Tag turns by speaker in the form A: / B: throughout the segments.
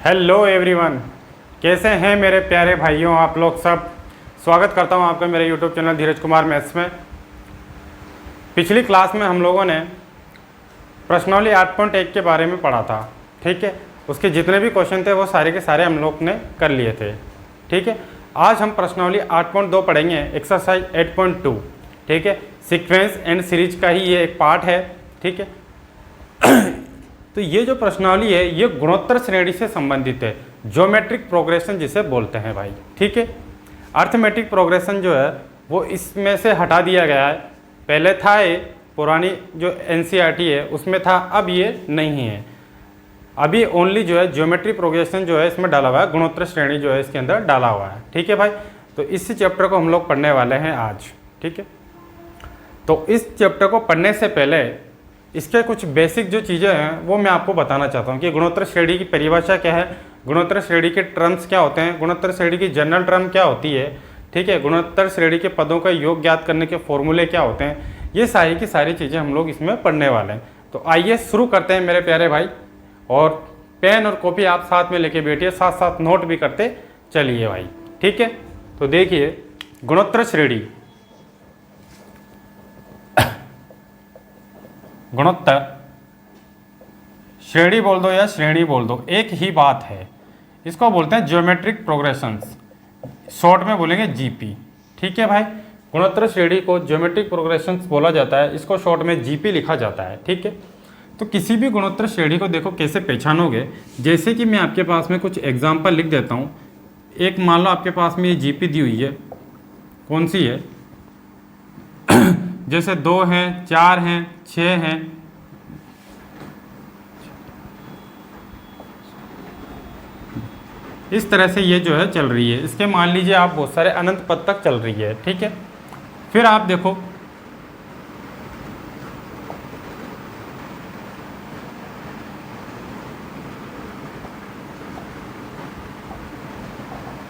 A: Hello everyone, कैसे हैं मेरे प्यारे भाइयों आप लोग सब। स्वागत करता हूं आपका मेरे यूट्यूब चैनल धीरज कुमार मैथ्स में। पिछली क्लास में हम लोगों ने प्रश्नावली 8.1 के बारे में पढ़ा था, ठीक है। उसके जितने भी क्वेश्चन थे वो सारे के सारे हम लोग ने कर लिए थे, ठीक है। आज हम प्रश्नावली 8.2 पढ़ेंगे, एक्सरसाइज 8.2, ठीक है। सीक्वेंस एंड सीरीज का ही ये एक पार्ट है, ठीक है। तो ये जो प्रश्नावली है ये गुणोत्तर श्रेणी से संबंधित है, ज्योमेट्रिक प्रोग्रेशन जिसे बोलते हैं भाई, ठीक है। अर्थमेटिक प्रोग्रेशन जो है वो इसमें से हटा दिया गया है। पहले था ये पुरानी जो एनसीईआरटी है उसमें था, अब ये नहीं है। अभी ओनली जो है ज्योमेट्री प्रोग्रेशन जो है इसमें डाला हुआ है, गुणोत्तर श्रेणी जो है इसके अंदर डाला हुआ है, ठीक है भाई। तो इस चैप्टर को हम लोग पढ़ने वाले हैं आज, ठीक है। तो इस चैप्टर को पढ़ने से पहले इसके कुछ बेसिक जो चीज़ें हैं वो मैं आपको बताना चाहता हूँ कि गुणोत्तर श्रेणी की परिभाषा क्या है, गुणोत्तर श्रेणी के टर्म्स क्या होते हैं, गुणोत्तर श्रेणी की जनरल टर्म क्या होती है, ठीक है। गुणोत्तर श्रेणी के पदों का योग ज्ञात करने के फॉर्मूले क्या होते हैं, ये सारी की सारी चीज़ें हम लोग इसमें पढ़ने वाले हैं। तो आइए शुरू करते हैं मेरे प्यारे भाई, और पेन और कॉपी आप साथ में लेके बैठिए, साथ साथ नोट भी करते चलिए भाई, ठीक है। तो देखिए गुणोत्तर श्रेणी, गुणोत्तर श्रेणी बोल दो या श्रेणी बोल दो, एक ही बात है। इसको बोलते हैं ज्योमेट्रिक प्रोग्रेशंस, शॉर्ट में बोलेंगे जीपी, ठीक है भाई। गुणोत्तर श्रेणी को ज्योमेट्रिक प्रोग्रेशंस बोला जाता है, इसको शॉर्ट में जीपी लिखा जाता है, ठीक है। तो किसी भी गुणोत्तर श्रेणी को देखो कैसे पहचानोगे, जैसे कि मैं आपके पास में कुछ एग्जाम्पल लिख देता हूँ। एक मान लो आपके पास में ये जीपी दी हुई है, कौन सी है, जैसे 2 हैं, 4 हैं, 6 हैं, इस तरह से ये जो है चल रही है। इसके मान लीजिए आप बहुत सारे अनंत पद तक चल रही है, ठीक है। फिर आप देखो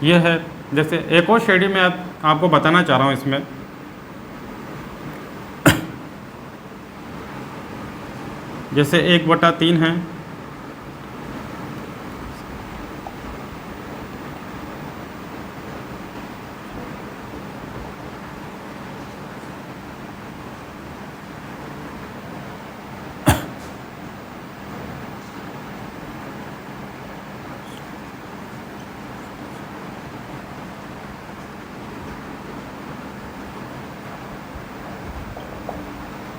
A: ये है, जैसे एक और श्रेणी में आपको बताना चाह रहा हूँ इसमें, जैसे 1/3 है,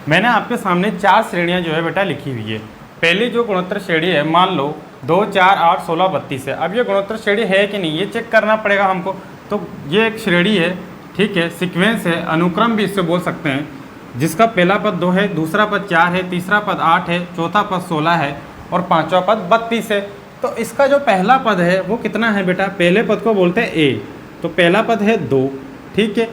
A: मैंने आपके सामने 4 श्रेणियां जो है बेटा लिखी हुई है। पहली जो गुणोत्तर श्रेणी है, मान लो 2, 4, 8, 16, 32 है। अब ये गुणोत्तर श्रेणी है कि नहीं ये चेक करना पड़ेगा हमको। तो ये एक श्रेणी है, ठीक है, सीक्वेंस है, अनुक्रम भी इससे बोल सकते हैं, जिसका पहला पद 2 है, दूसरा पद 4 है, तीसरा पद 8 है, चौथा पद 16 है और पाँचवा पद 32 है। तो इसका जो पहला पद है वो कितना है बेटा, पहले पद को बोलते हैं ए, तो पहला पद है 2, ठीक है।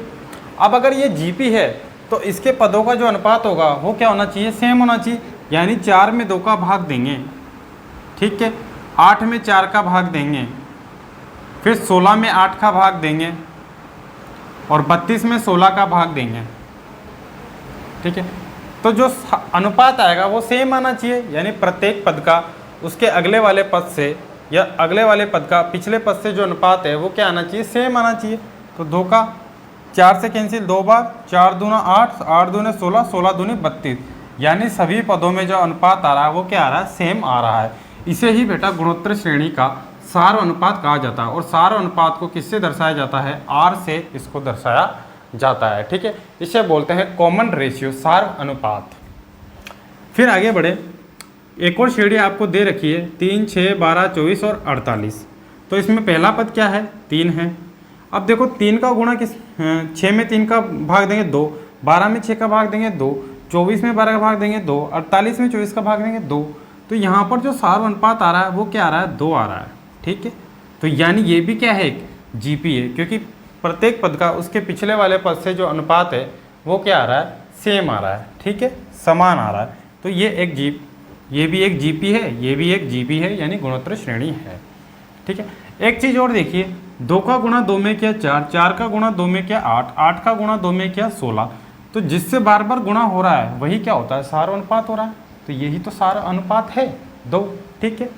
A: अब अगर ये जीपी है तो इसके पदों का जो अनुपात होगा वो क्या होना चाहिए, सेम होना चाहिए। यानी 4 में 2 का भाग देंगे, ठीक है, 8 में 4 का भाग देंगे, फिर 16 में 8 का भाग देंगे और 32 में 16 का भाग देंगे, ठीक है। तो जो अनुपात आएगा वो सेम आना चाहिए, यानी प्रत्येक पद का उसके अगले वाले पद से या अगले वाले पद का पिछले पद से जो अनुपात है वो क्या आना चाहिए, सेम आना चाहिए। तो 2 का 4 से कैंसिल 2 बार, 4 दूना 8, 8 दूने 16, 16 दूनी 32, यानी सभी पदों में जो अनुपात आ रहा है वो क्या आ रहा है, सेम आ रहा है। इसे ही बेटा गुणोत्तर श्रेणी का सार अनुपात कहा जाता है। और सार अनुपात को किससे दर्शाया जाता है, आर से इसको दर्शाया जाता है, ठीक है। इसे बोलते हैं कॉमन रेशियो, सार अनुपात। फिर आगे बढ़े, एक और श्रेणी आपको दे रखी है 3, 6, 12, 24 और 48। तो इसमें पहला पद क्या है, 3 है। अब देखो 3 का गुणा किस, 6 में 3 का भाग देंगे 2, 12 में 6 का भाग देंगे 2, 24 में 12 का भाग देंगे 2, 48 में 24 का भाग देंगे 2। तो यहाँ पर जो सार अनुपात आ रहा है वो क्या आ रहा है, 2 आ रहा है, ठीक है। तो यानी ये भी क्या है, एक जीपी है, क्योंकि प्रत्येक पद का उसके पिछले वाले पद से जो अनुपात है वो क्या आ रहा है, सेम आ रहा है, ठीक है, समान आ रहा है। तो ये एक ये भी एक जीपी है, ये भी एक जीपी है, यानी गुणोत्तर श्रेणी है, ठीक है। एक चीज़ और देखिए, 2 का गुणा 2 में क्या 4, 4 का गुणा 2 में क्या 8, 8 का गुणा 2 में क्या 16। तो जिससे बार बार गुणा हो रहा है वही क्या होता है, सार अनुपात हो रहा है। तो यही तो सार अनुपात है, 2, ठीक है।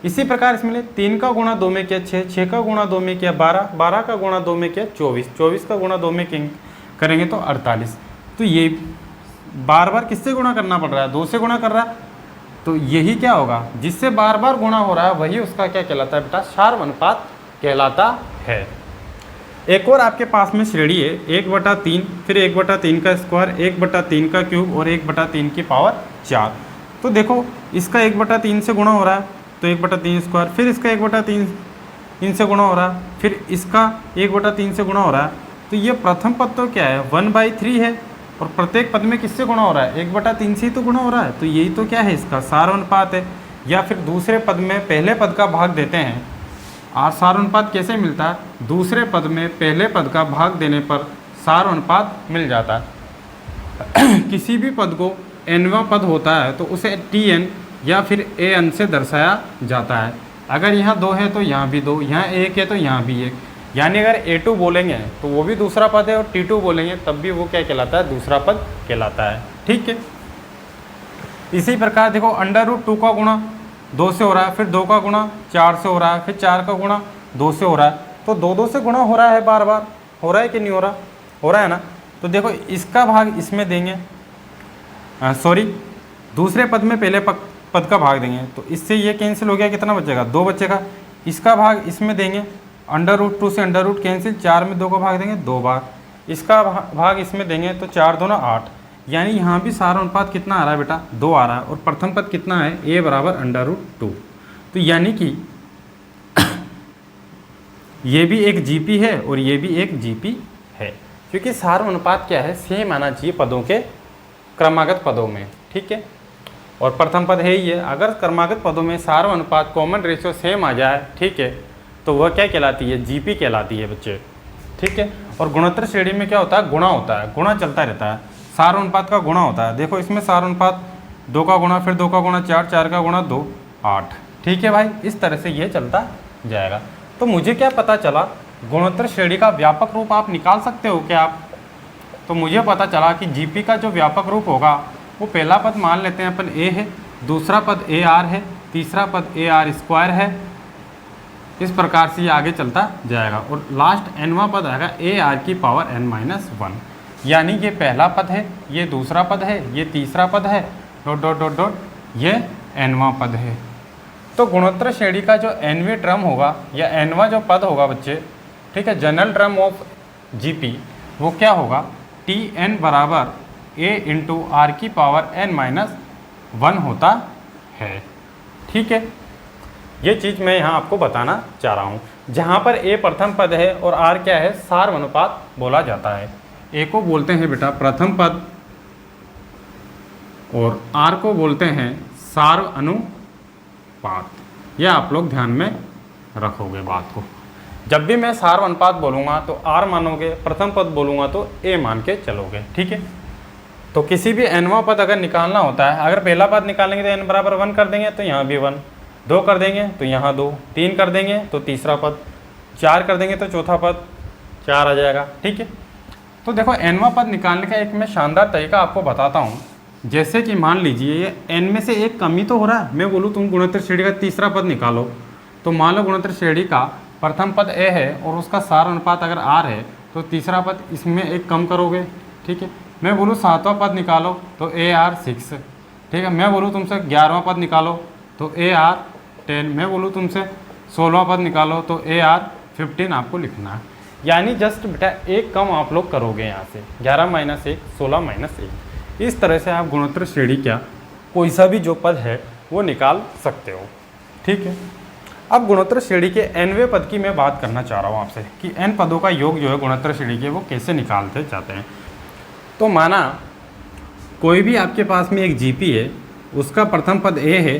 A: इसी प्रकार इसमें 3 का गुणा 2 में किया 6, 6 का गुणा 2 में किया 12, 12 का गुणा 2 में किया 24, 24 का गुणा 2 में करेंगे तो 48। तो ये बार बार किससे गुणा करना पड़ रहा है, 2 से गुणा कर रहा है। तो यही क्या होगा, जिससे बार बार गुणा हो रहा है वही उसका क्या कहलाता है बेटा, सार्व अनुपात कहलाता है। एक और आपके पास में श्रेणी है 1/3, फिर 1/3 का स्क्वायर, 1/3 का क्यूब और 1/3 की पावर 4। तो देखो इसका 1/3 से गुणा हो रहा है तो 1/3 स्क्वायर, फिर इसका 1/3 से गुणा हो रहा है, फिर इसका 1/3 से गुणा हो रहा है। तो ये प्रथम पद तो क्या है 1/3 है, और प्रत्येक पद में किससे गुणा हो रहा है, 1/3 से ही तो गुणा हो रहा है। तो यही तो क्या है इसका सार्व अनुपात है। या फिर दूसरे पद में पहले पद का भाग देते हैं, और सार्व अनुपात कैसे मिलता है, दूसरे पद में पहले पद का भाग देने पर सार्व अनुपात मिल जाता है। किसी भी पद को nवां पद होता है तो उसे tn या फिर an से दर्शाया जाता है। अगर यहाँ 2 है तो यहाँ भी 2, यहाँ 1 है तो यहाँ भी 1, यानी अगर a2 बोलेंगे तो वो भी दूसरा पद है, और t2 बोलेंगे तब भी वो क्या कहलाता है, दूसरा पद कहलाता है। ठीक है, इसी प्रकार देखो √2 का गुणा 2 से हो रहा है, फिर 2 का गुणा 4 से हो रहा है, फिर 4 का गुणा 2 से हो रहा है। तो 2 से गुणा हो रहा है, बार बार हो रहा है कि नहीं हो रहा, हो रहा है ना। तो देखो इसका भाग इसमें देंगे, दूसरे पद में पहले पद का भाग देंगे, तो इससे ये कैंसिल हो गया, कितना बचेगा, 2 बचेगा। इसका भाग इसमें देंगे, √2 से √ कैंसिल, 4 में 2 का भाग देंगे 2 बार, इसका भाग इसमें देंगे तो 4 दूना 8, यानी यहाँ भी सार्व अनुपात कितना आ रहा है बेटा, 2 आ रहा है। और प्रथम पद कितना है, a बराबर √2। तो यानी कि ये भी एक जीपी है और ये भी एक जीपी है, क्योंकि सार्व अनुपात क्या है, सेम आना चाहिए पदों के क्रमागत पदों में। ठीक है, और प्रथम पद है ही है। अगर क्रमागत पदों में सार्व अनुपात कॉमन रेशियो सेम आ जाए, ठीक है, तो वह क्या कहलाती है, जीपी कहलाती है बच्चे। ठीक है, और गुणोत्तर श्रेणी में क्या होता है, गुणा होता है, गुणा चलता रहता है, सार्व अनुपात का गुणा होता है। देखो इसमें सार्व अनुपात 2 का गुणा, फिर 2 का गुणा 4, 4 का गुणा 2, 8। ठीक है भाई, इस तरह से ये चलता जाएगा। तो मुझे क्या पता चला, गुणोत्तर श्रेणी का व्यापक रूप आप निकाल सकते हो क्या आप। तो मुझे पता चला कि जीपी का जो व्यापक रूप होगा वो पहला पद मान लेते हैं अपन a है, दूसरा पद AR है, तीसरा पद AR² है। इस प्रकार से ये आगे चलता जाएगा, और लास्ट nवां पद आएगा AR की पावर n-1, यानी ये पहला पद है, ये दूसरा पद है, ये तीसरा पद है, डॉट डॉट डॉट डॉट, ये nवां पद है। तो गुणोत्तर श्रेणी का जो nवें टर्म होगा या nवां जो पद होगा बच्चे, ठीक है, जनरल टर्म ऑफ जीपी, वो क्या होगा, Tn बराबर a × r की पावर n-1 होता है। ठीक है, ये चीज़ मैं यहाँ आपको बताना चाह रहा हूँ। जहाँ पर a प्रथम पद है और r क्या है, सार्व अनुपात बोला जाता है। a को बोलते हैं बेटा प्रथम पद और r को बोलते हैं सार्व अनुपात। यह आप लोग ध्यान में रखोगे बात को। जब भी मैं सार्व अनुपात बोलूँगा तो r मानोगे, प्रथम पद बोलूँगा तो a मान के चलोगे। ठीक है, तो किसी भी nवां पद अगर निकालना होता है, अगर पहला पद निकालेंगे तो n बराबर 1 कर देंगे तो यहाँ भी 1, 2 कर देंगे तो यहाँ 2, 3 कर देंगे तो तीसरा पद, 4 कर देंगे तो चौथा पद 4 आ जाएगा। ठीक है, तो देखो nवां पद निकालने का एक मैं शानदार तरीका आपको बताता हूँ। जैसे कि मान लीजिए ये n में से एक कमी तो हो रहा है, मैं बोलूँ तुम गुणोत्तर श्रेणी का तीसरा पद निकालो, तो मान लो गुणोत्तर श्रेणी का प्रथम पद a है और उसका सार अनुपात अगर r है, तो तीसरा पद इसमें एक कम करोगे। ठीक है, मैं बोलूँ 7वां पद निकालो तो AR6। ठीक है, मैं बोलूँ तुमसे 11वां पद निकालो तो AR10। मैं बोलूँ तुमसे 16वां पद निकालो तो AR15 आपको लिखना है। यानी जस्ट बेटा एक कम आप लोग करोगे यहाँ से, 11 - 1, 16 - 1। इस तरह से आप गुणोत्तर श्रेणी का कोई सा भी जो पद है वो निकाल सकते हो। ठीक है, अब गुणोत्तर श्रेणी के nवें पद की मैं बात करना चाह रहा हूँ आपसे कि n पदों का योग जो है गुणोत्तर श्रेणी के वो कैसे निकालते जाते हैं। तो माना कोई भी आपके पास में एक जीपी है, उसका प्रथम पद a है,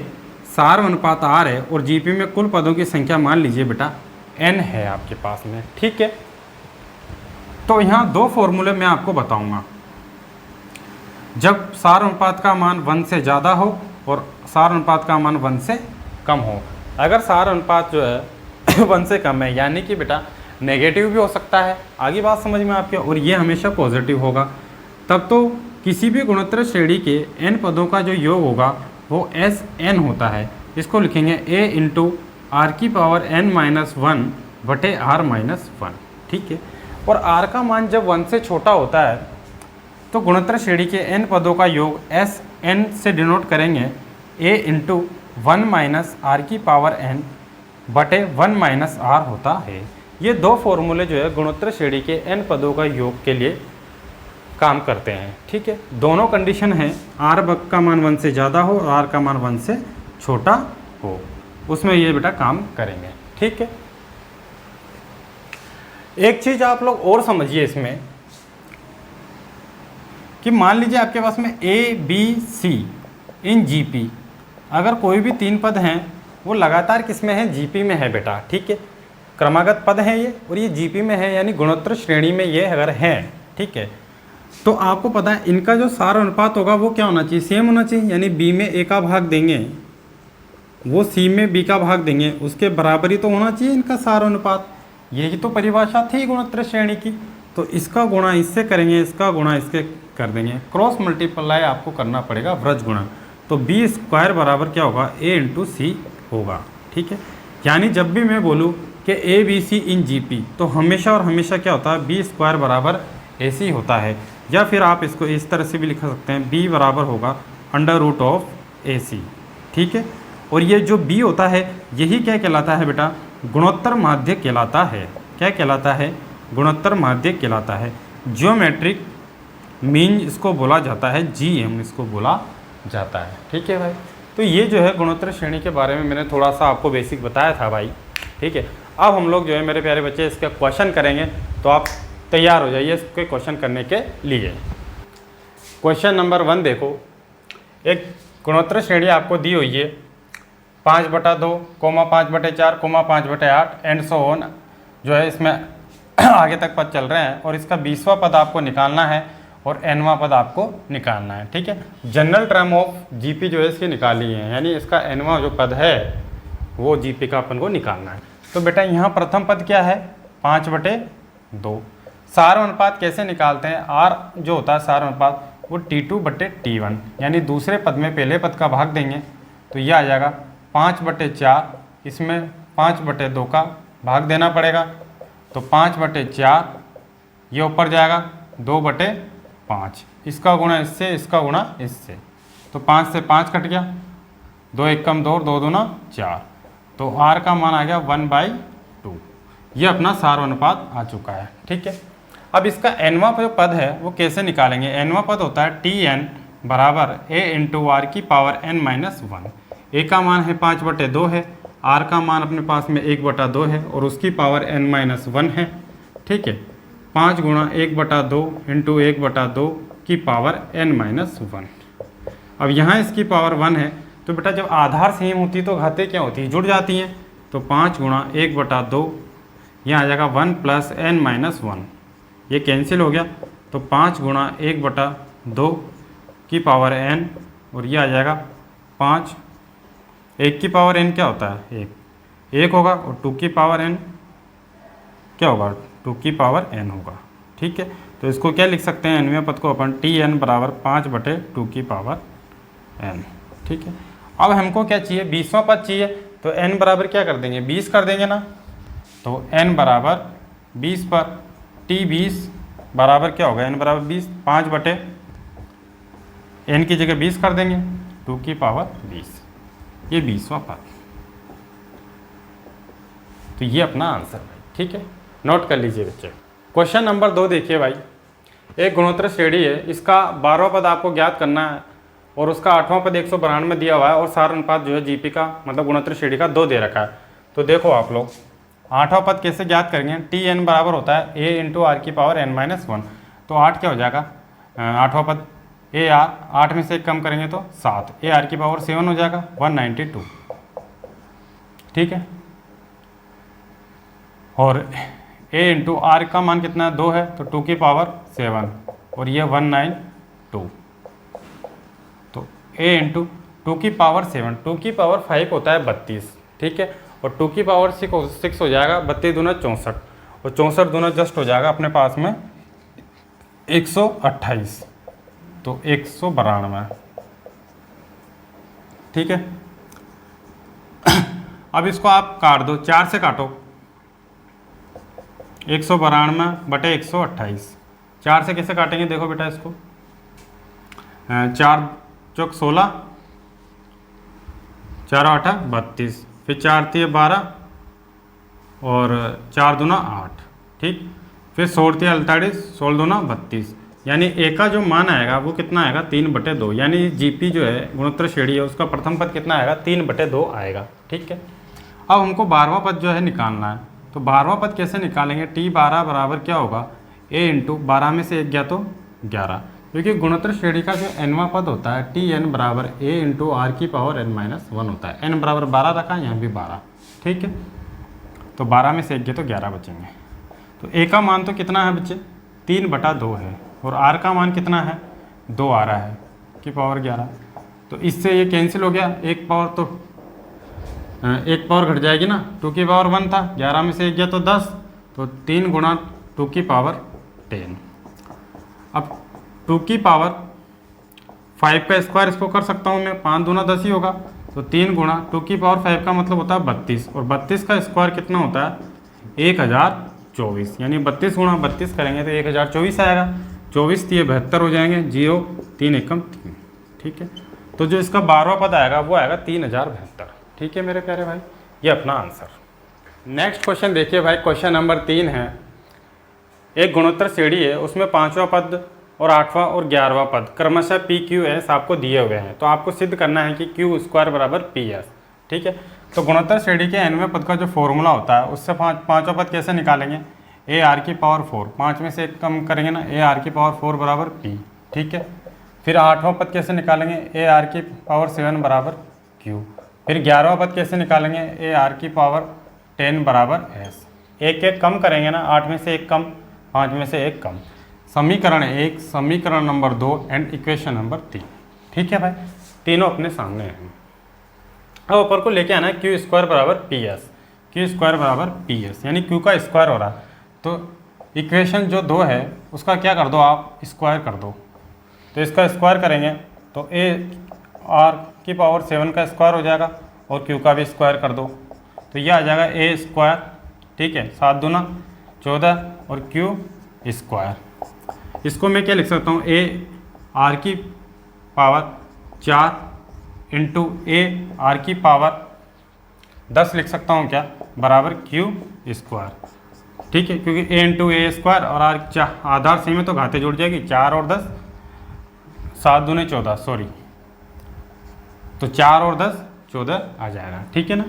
A: सार्व अनुपात r है, और जीपी में कुल पदों की संख्या मान लीजिए बेटा n है आपके पास में। ठीक है, तो यहाँ 2 फॉर्मूले मैं आपको बताऊंगा। जब सार्व अनुपात का मान 1 से ज़्यादा हो और सार्व अनुपात का मान 1 से कम हो। अगर सार्व अनुपात जो है 1 से कम है, यानी कि बेटा नेगेटिव भी हो सकता है, आगे बात समझ में आपके, और ये हमेशा पॉजिटिव होगा, तब तो किसी भी गुणोत्तर श्रेणी के n पदों का जो योग होगा वो Sn होता है। इसको लिखेंगे a इंटू आर की पावर n माइनस वन बटे r माइनस वन। ठीक है, और r का मान जब 1 से छोटा होता है तो गुणोत्तर श्रेणी के n पदों का योग s n से डिनोट करेंगे a into one minus r की पावर n बटे 1 माइनस r होता है। ये दो फॉर्मूले जो है गुणोत्तर श्रेणी के n पदों का योग के लिए काम करते हैं। ठीक है, दोनों कंडीशन है r का मान 1 से ज़्यादा हो और r का मान 1 से छोटा हो, उसमें ये बेटा काम करेंगे। ठीक है, एक चीज़ आप लोग और समझिए इसमें कि मान लीजिए आपके पास में a b c in GP, अगर कोई भी 3 पद हैं वो लगातार किस में है, GP में है बेटा। ठीक है, क्रमागत पद हैं ये और ये GP में है, यानी गुणोत्तर श्रेणी में ये अगर हैं। ठीक है, तो आपको पता है इनका जो सार अनुपात होगा वो क्या होना चाहिए, सेम होना चाहिए। यानी B में A का भाग देंगे वो C में B का भाग देंगे, उसके बराबरी तो होना चाहिए इनका सार अनुपात। यही तो परिभाषा थी गुणोत्तर श्रेणी की। तो इसका गुणा इससे करेंगे, इसका गुणा इसके कर देंगे, क्रॉस मल्टीप्लाई आपको करना पड़ेगा व्रज गुणा। तो B स्क्वायर बराबर क्या होगा, A इंटू C होगा। ठीक है, यानी जब भी मैं बोलूँ कि A B C in GP तो हमेशा और हमेशा क्या होता है, B स्क्वायर बराबर AC होता है। या फिर आप इसको इस तरह से भी लिख सकते हैं, B बराबर होगा अंडर रूट ऑफ AC। ठीक है, और ये जो B होता है यही क्या कहलाता है बेटा, गुणोत्तर माध्य कहलाता है। क्या कहलाता है, गुणोत्तर माध्य कहलाता है। जियोमेट्रिक मीन इसको बोला जाता है, GM इसको बोला जाता है। ठीक है भाई, तो ये जो है गुणोत्तर श्रेणी के बारे में मैंने थोड़ा सा आपको बेसिक बताया था भाई। ठीक है, अब हम लोग जो है मेरे प्यारे बच्चे इसका क्वेश्चन करेंगे, तो आप तैयार हो जाइए इसके क्वेश्चन करने के लिए। क्वेश्चन नंबर 1 देखो, एक गुणोत्तर श्रेणी आपको दी हुई है 5/2, 5/4, 5/8 एंड सो ऑन, जो है इसमें आगे तक पद चल रहे हैं और इसका 20वां पद आपको निकालना है और nवां पद आपको निकालना है। ठीक है, जनरल टर्म ऑफ GP जो है इसकी निकाली है, यानी इसका nवां जो पद है वो GP का अपन को निकालना है। तो बेटा यहाँ प्रथम पद क्या है, 5/2। सार अनुपात कैसे निकालते हैं, R जो होता है सार अनुपात वो T2/T1, यानी दूसरे पद में पहले पद का भाग देंगे तो यह आ जाएगा 5/4, इसमें 5/2 का भाग देना पड़ेगा तो 5/4, ये ऊपर जाएगा 2/5, इसका गुणा इससे, इसका गुणा इससे, तो 5 से 5 कट गया, 2 1 कम 2, 2 दूना 4, तो R का मान आ गया 1/2। ये अपना सार अनुपात आ चुका है। ठीक है, अब इसका nवां जो पद है वो कैसे निकालेंगे, nवां पद होता है Tn बराबर A इंटू आर की पावर n माइनस 1। A का मान है 5/2 है, R का मान अपने पास में 1/2 है और उसकी पावर n माइनस 1 है। ठीक है, 5 गुणा 1/2 इंटू 1/2 की पावर n माइनस 1। अब यहाँ इसकी पावर 1 है, तो बेटा जब आधार सेम होती तो घातें क्या होती है, जुड़ जाती हैं। तो 5 गुणा 1/2, यहाँ आ जाएगा 1 प्लस n माइनस 1, ये कैंसिल हो गया, तो 5 गुणा 1/2 की पावर n और ये आ जाएगा 5, 1 की पावर n क्या होता है, 1 होगा, और 2 की पावर n क्या होगा, 2 की पावर n होगा। ठीक है, तो इसको क्या लिख सकते हैं, nवें पद को अपन Tn बराबर 5/2 की पावर n। ठीक है, अब हमको क्या चाहिए, 20वां पद चाहिए, तो n बराबर क्या कर देंगे, 20 कर देंगे ना, तो n बराबर 20 पर T20 बराबर क्या होगा, n बराबर 20, 5/n की जगह 20 कर देंगे, 2 की पावर 20, ये 20वां पद। तो ये अपना आंसर भाई। ठीक है, नोट कर लीजिए बच्चे। क्वेश्चन नंबर 2 देखिए भाई, एक गुणोत्तर श्रेणी है, इसका 12वां पद आपको ज्ञात करना है और उसका 8वां पद 192 दिया हुआ है और सार अनुपात जो है GP का मतलब गुणोत्तर श्रेणी का 2 दे रखा है। तो देखो आप लोग 8वां पद कैसे ज्ञात करेंगे, Tn बराबर होता है A इंटू आर की पावर n माइनस 1। तो 8 क्या हो जाएगा, 8वां पद AR, 8 में से 1 कम करेंगे तो 7, AR की पावर 7 हो जाएगा 192। ठीक है, और A इंटू आर का मान कितना है, 2 है, तो 2 की पावर 7 और ये 192। तो A इंटू 2 की पावर 7, 2 की पावर 5 होता है 32। ठीक है, और 2 की पावर 6 हो जाएगा, 32 दूना 64 और 64 दूना जस्ट हो जाएगा अपने पास में 128, तो 192। ठीक है, अब इसको आप काट दो, 4 से काटो, 192/128। 4 से कैसे काटेंगे देखो बेटा इसको, 4 चौक 16, 4 8 32, फिर 4 3 12 और 4 दूना 8, ठीक। फिर 16 3 48, 16 दूना 32, यानी ए का जो मान आएगा वो कितना आएगा 3/2, यानी जीपी जो है गुणोत्तर श्रेणी है उसका प्रथम पद कितना आएगा 3/2 आएगा, ठीक है। अब हमको 12वां पद जो है निकालना है, तो 12वां पद कैसे निकालेंगे, T12 बराबर क्या होगा a इंटू 12 में से 1 गया तो 11, क्योंकि गुणोत्तर श्रेणी का जो nवां पद होता है Tn बराबर a इंटू आर की पावर n-1 होता है। n बराबर 12 रखा, यहाँ भी 12, ठीक है। तो 12 में से 1 गया तो 11 बचेंगे। तो a का मान तो कितना है बच्चे 3/2 है, और r का मान कितना है 2 आ रहा है की पावर 11। तो इससे ये कैंसिल हो गया, एक पावर तो एक पावर घट जाएगी ना, 2 की पावर 1 था, 11 में से 1 गया तो 10, तो 3 गुणा 2 की पावर 10। अब 2 की पावर 5 का स्क्वायर इसको कर सकता हूँ मैं, 5 दूना 10 ही होगा, तो 3 गुणा 2 की पावर 5 का मतलब होता है 32, और 32 का स्क्वायर कितना होता है 1024, यानी 32 गुणा 32 करेंगे तो 1024 आएगा। 24 3 72 हो जाएंगे, 0 3 एकम 3, ठीक है। तो जो इसका 12वां पद आएगा वो आएगा 3072, ठीक है मेरे प्यारे भाई, ये अपना आंसर। नेक्स्ट क्वेश्चन देखिए भाई, क्वेश्चन नंबर 3 है, एक गुणोत्तर श्रेणी है उसमें 5वां पद और 8वां और 11वां पद क्रमशः पी क्यू एस आपको दिए हुए हैं, तो आपको सिद्ध करना है कि क्यू स्क्वायर बराबर पी एस, ठीक है। तो गुणोत्तर श्रेणी के nवें पद का जो फॉर्मूला होता है उससे 5वां पद कैसे निकालेंगे, ए आर की पावर 4, 5 में से 1 कम करेंगे ना, ए आर की पावर 4 बराबर पी, ठीक है। फिर 8वां पद कैसे निकालेंगे, ए आर की पावर 7 बराबर क्यू। फिर 11वां पद कैसे निकालेंगे, ए आर की पावर 10 बराबर एस। एक एक कम करेंगे ना, 8 में से 1 कम, 5 में से 1 कम। समीकरण 1, समीकरण नंबर 2 एंड इक्वेशन नंबर 3, ठीक है भाई, तीनों अपने सामने हैं। अब ऊपर को लेके आना है क्यू स्क्वायर बराबर पी एस, क्यू स्क्वायर बराबर पी एस, यानी क्यू का स्क्वायर हो रहा है, तो इक्वेशन जो 2 है उसका क्या कर दो आप स्क्वायर कर दो, तो इसका स्क्वायर करेंगे तो ए आर की पावर 7 का स्क्वायर हो जाएगा, और क्यू का भी स्क्वायर कर दो तो यह आ जाएगा ए स्क्वायर, ठीक है, 7 दूना 14 और क्यू स्क्वायर। इसको मैं क्या लिख सकता हूँ, ए आर की पावर 4 इंटू ए आर की पावर 10 लिख सकता हूँ क्या, बराबर क्यू स्क्वायर, ठीक है, क्योंकि ए इंटू ए स्क्वायर और आर आधार सी में तो घाते जुड़ जाएगी, 4 और 10, 7 दूने 14, सॉरी, तो 4 और 10 14 आ जाएगा, ठीक है ना।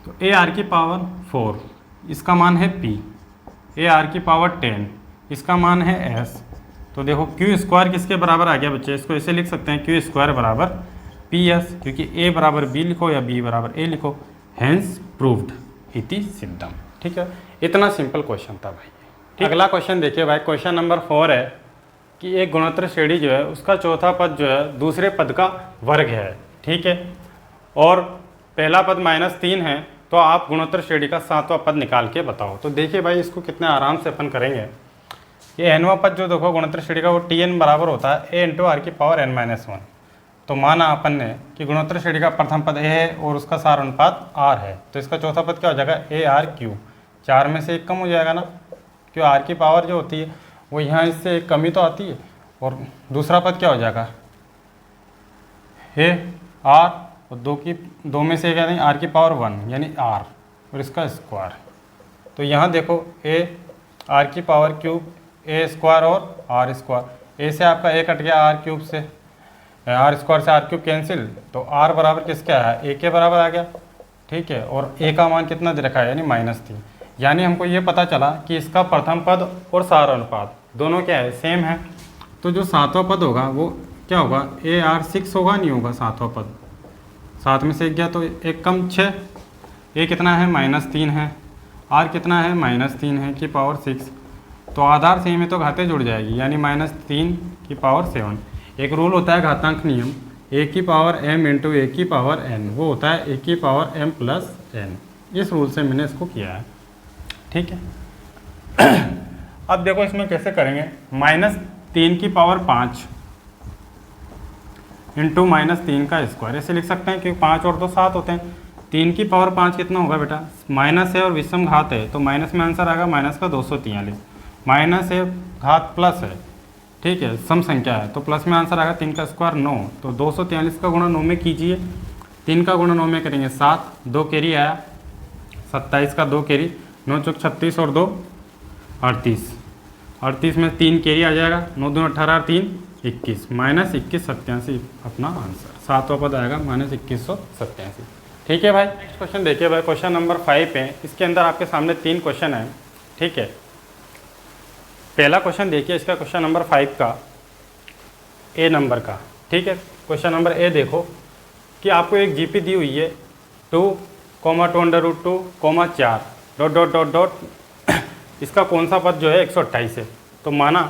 A: तो ए आर की पावर 4 इसका मान है पी, ए आर की पावर 10 इसका मान है एस। तो देखो क्यू स्क्वायर किसके बराबर आ गया बच्चे, इसको ऐसे लिख सकते हैं क्यू स्क्वायर बराबर पी एस, क्योंकि ए बराबर बी लिखो या बी बराबर ए लिखो, हैंस प्रूव्ड इति सिद्धम, ठीक है। इतना सिंपल क्वेश्चन था भाई, ठीक। अगला क्वेश्चन देखिए भाई, क्वेश्चन नंबर 4 है कि एक गुणोत्तर श्रेणी जो है उसका चौथा पद जो है दूसरे पद का वर्ग है, ठीक है, और पहला पद -3 है, तो आप गुणोत्तर श्रेणी का 7वां पद निकाल के बताओ। तो देखिए भाई इसको कितने आराम से अपन करेंगे, ये nवां पद जो देखो गुणोत्तर श्रेणी का वो Tn बराबर होता है ए इंटू आर की पावर n-1। तो माना अपन ने कि गुणोत्तर श्रेणी का प्रथम पद ए है और उसका सार अनुपात r है, तो इसका चौथा पद क्या हो जाएगा, ए आर क्यू, 4 में से 1 कम हो जाएगा ना, क्यों आर की पावर जो होती है वो यहाँ इससे एक कमी तो आती है, और दूसरा पद क्या हो जाएगा, ए आर और 2 में से क्या नहीं, आर की पावर 1 यानी आर और इसका स्क्वायर। तो यहाँ देखो ए आर की पावर क्यूब, ए स्क्वायर और आर स्क्वायर, ए से आपका ए कट गया, आर क्यूब से आर स्क्वायर से आर क्यूब कैंसिल, तो आर बराबर किसके आया, ए के बराबर आ गया, ठीक है, और ए का मान कितना दे रखा है यानी -3, यानी हमको ये पता चला कि इसका प्रथम पद और सार अनुपात दोनों क्या है, सेम है। तो जो 7वां पद होगा वो क्या होगा, ए आर 6 होगा, नहीं होगा 7वां पद, 7 में से 1 गया तो 1 कम 6, ए कितना है -3 है, आर कितना है -3 है की पावर 6, तो आधार से में तो घाते जुड़ जाएगी, यानी -3 की पावर 7। एक रूल होता है घातांक नियम, ए की पावर m इंटू ए की पावर n, वो होता है ए की पावर m प्लस n, इस रूल से मैंने इसको किया है, ठीक है। अब देखो इसमें कैसे करेंगे, -3 की पावर 5 इंटू -3 का स्क्वायर, ऐसे लिख सकते हैं क्योंकि 5 और 2 7 होते हैं, 3 की पावर 5 कितना होगा बेटा, माइनस है और विषम घात है तो माइनस में आंसर आएगा माइनस का 243, माइनस है घात प्लस है, ठीक है, सम संख्या है तो प्लस में आंसर आएगा 3 का स्क्वायर 9, तो 243 का गुणा 9 में कीजिए, 3 का गुणा 9 में करेंगे 7, 2 कैरी आया, 27 का 2 कैरी, 9 चौक 36 और 2 38, 38 में 3 कैरी आ जाएगा, 9 दूनी 18 और 3 21, माइनस 2187 अपना आंसर, सातवां पद आएगा माइनस 2187। ठीक है भाई, नेक्स्ट क्वेश्चन देखिए भाई, क्वेश्चन नंबर 5 है, इसके अंदर आपके सामने 3 क्वेश्चन है, ठीक है। पहला क्वेश्चन देखिए इसका, क्वेश्चन नंबर 5 का ए नंबर का, ठीक है। क्वेश्चन नंबर ए देखो कि आपको एक जीपी दी हुई है 2, 2√2, 4 डॉट डॉट डॉट डॉट इसका कौन सा पद जो है 128 है। तो माना,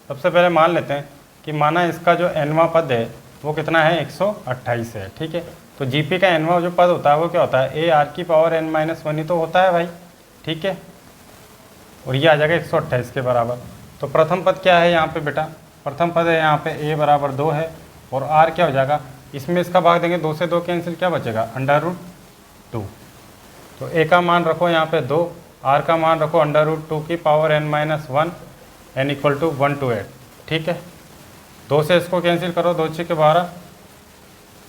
A: सबसे पहले मान लेते हैं कि माना इसका जो nवां पद है वो कितना है 128 है, ठीक है। तो जीपी का nवां जो पद होता है वो क्या होता है, ए आर की पावर n-1 ही तो होता है भाई, ठीक है, और ये आ जाएगा 128 के बराबर। तो प्रथम पद क्या है यहाँ पे बेटा, प्रथम पद है यहाँ पे a बराबर 2 है और r क्या हो जाएगा, इसमें इसका भाग देंगे 2 से 2 कैंसिल, क्या बचेगा √2। तो a का मान रखो यहाँ पे 2, r का मान रखो √2 की पावर n-1, n = 1 to 8, ठीक है। 2 से इसको कैंसिल करो, 2 6 के 12,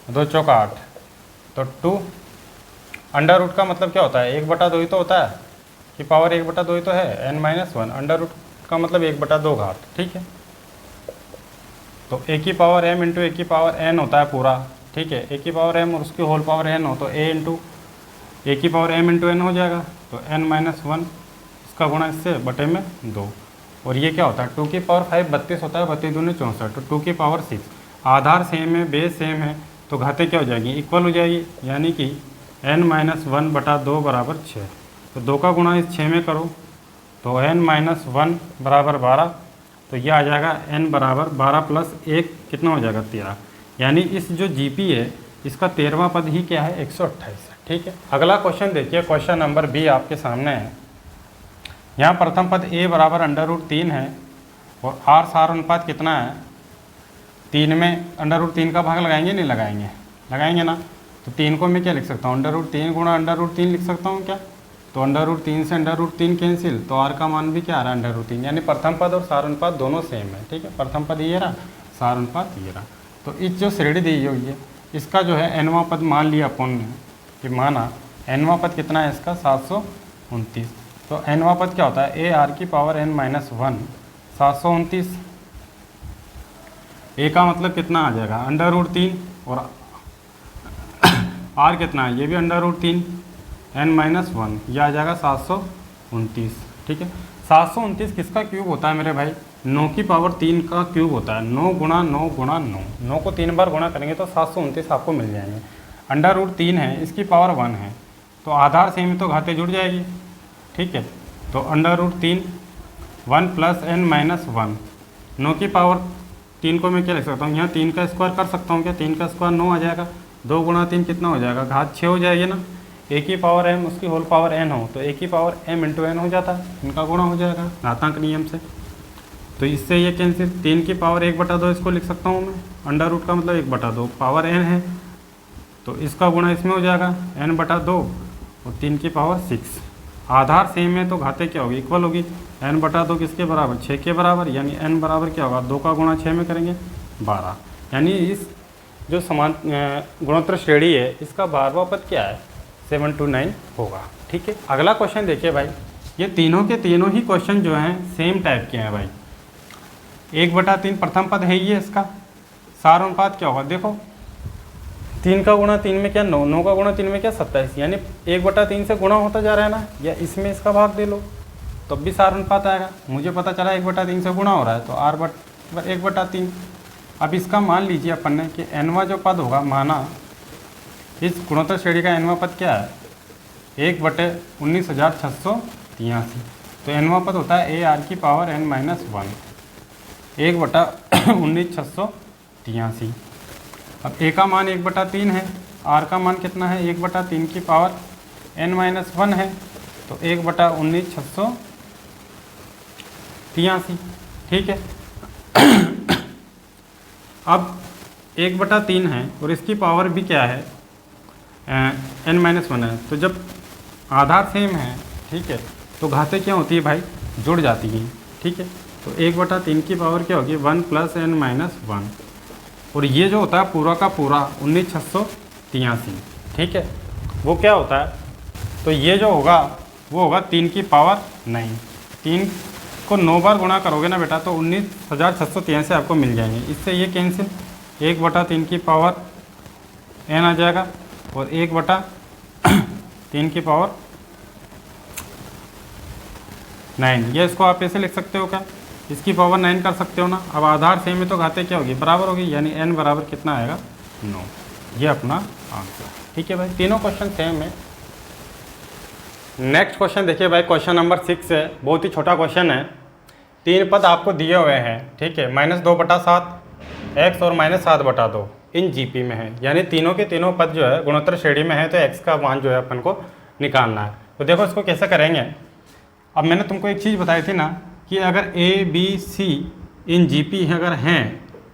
A: 2 चौक 8, तो 2 अंडर रूट का मतलब क्या होता है, 1/2 ही तो होता है कि पावर 1/2 ही तो है, n-1, अंडर रूट का मतलब 1/2 घात, ठीक है। तो a की पावर m इंटू a की पावर n होता है पूरा, ठीक है, a की पावर m और उसकी होल पावर n हो तो a इंटू a की पावर m इंटू n हो जाएगा, तो n-1 इसका गुणा इससे बटे में 2, और ये क्या होता है 2 की पावर 5 32 होता है, 32 दूनी 64, तो 2 की पावर 6, आधार सेम है, बेस सेम है, तो घाते क्या हो जाएगी, इक्वल हो जाएगी, यानी कि n-1/2 बराबर 6। तो 2 का गुणा इस 6 में करो तो n-1 बराबर 12, तो यह आ जाएगा n बराबर 12 प्लस 1 कितना हो जाएगा 13, यानी इस जो जीपी है इसका 13वां पद ही क्या है 128 है, ठीक है। अगला क्वेश्चन देखिए, क्वेश्चन नंबर बी आपके सामने है। यहाँ प्रथम पद a बराबर √3 है और r सार अनुपात कितना है 3 में, √3 का भाग लगाएंगे नहीं लगाएंगे, लगाएंगे ना, तो 3 को मैं क्या लिख सकता हूँ, √3 गुणा √3 लिख सकता हूँ क्या, तो √3 से √3 कैंसिल, तो r का मान भी क्या आ रहा है √3, यानी प्रथम पद और सार अनुपात दोनों सेम है, ठीक है। प्रथम पद ये रहा, सार अनुपात ये रहा। तो इस जो श्रेणी दी हुई है इसका जो है nवां पद मान लिया अपन ने कि माना nवां पद कितना है इसका 729, तो nवां पद क्या होता है, ए आर की पावर n-1 729, a का मतलब कितना आ जाएगा √3 और r कितना है, ये भी √3 n-1, यह आ जाएगा 729, ठीक है। 729 किसका क्यूब होता है मेरे भाई, 9 की पावर 3 का क्यूब होता है, 9 गुणा 9 गुणा 9, 9 को 3 बार गुणा करेंगे तो 729 आपको मिल जाएंगे। √3 है, इसकी पावर 1 है, तो आधार सेम तो घाते जुड़ जाएगी, ठीक है। तो √3 1 प्लस n-1, 9 की पावर 3 को मैं क्या लिख सकता हूँ, यहाँ 3 का स्क्वायर कर सकता हूँ क्या, 3 का स्क्वायर 9 आ जाएगा, 2 गुणा 3 कितना हो जाएगा, घात 6 हो जाएगी ना, a की पावर m उसकी होल पावर n हो तो a की पावर m इंटू n हो जाता है, इनका गुणा हो जाएगा घातांक नियम से। तो इससे ये कैंसिल, 3 की पावर 1/2 इसको लिख सकता हूँ मैं, अंडर रूट का मतलब 1/2, पावर n है तो इसका गुणा इसमें हो जाएगा n/2 और 3 की पावर 6, आधार सेम है तो घाते क्या होगी, इक्वल होगी, n/2 किसके बराबर 6 के बराबर, यानी n बराबर क्या होगा, 2 का गुणा 6 में करेंगे 12, यानी इस जो समान गुणोत्तर श्रेणी है इसका 12वां पद क्या है 729 होगा, ठीक है। अगला क्वेश्चन देखिए भाई, ये तीनों के तीनों ही क्वेश्चन जो हैं सेम टाइप के हैं भाई। 1/3 प्रथम पद है ये, इसका सार अनुपात क्या होगा, देखो 3 का गुणा 3 में क्या 9, 9 का गुणा 3 में क्या 27, यानी 1/3 से गुणा होता जा रहा है ना, या इसमें इसका भाग दे लो तब भी सार अनुपात आएगा। मुझे पता चला 1/3 से गुणा हो रहा है तो r 1/3। अब इसका मान लीजिए अपन ने कि nवां जो पद होगा, माना इस गुणोत्तर श्रेणी का nवां पद क्या है 1/19,683, तो nवां पद होता है ए आर की पावर n-1 1/19,683। अब a का मान 1/3 है, r का मान कितना है 1/3 की पावर n-1 है, तो 1/19,683, ठीक है। अब 1/3 है और इसकी पावर भी क्या है n माइनस वन है, तो जब आधार सेम है, ठीक है, तो घातें क्या होती है भाई, जुड़ जाती हैं, ठीक है। तो 1/3 की पावर क्या होगी, 1 + n - 1, और ये जो होता है पूरा का पूरा 19,683, ठीक है, वो क्या होता है, तो ये जो होगा वो होगा 3 की पावर 9, 3 को 9 बार गुणा करोगे ना बेटा तो 19,683 आपको मिल जाएंगे। इससे ये कैंसिल, 1/3 की पावर n आ जाएगा और 1/3 की पावर 9, ये इसको आप ऐसे लिख सकते हो क्या, इसकी पावर 9 कर सकते हो ना। अब आधार सेम है तो घाते क्या होगी, बराबर होगी, यानी n बराबर कितना आएगा, 9। ये अपना आंसर, ठीक है भाई, तीनों क्वेश्चन सेम है। नेक्स्ट क्वेश्चन देखिए भाई, क्वेश्चन नंबर 6 है, बहुत ही छोटा क्वेश्चन है। 3 पद आपको दिए हुए हैं, ठीक है, -2/7 x और -7/2 इन जीपी में है, यानी तीनों के तीनों पद जो है गुणोत्तर श्रेणी में है, तो x का मान जो है अपन को निकालना है। तो देखो इसको कैसे करेंगे। अब मैंने तुमको एक चीज़ बताई थी ना कि अगर a b c in GP अगर हैं,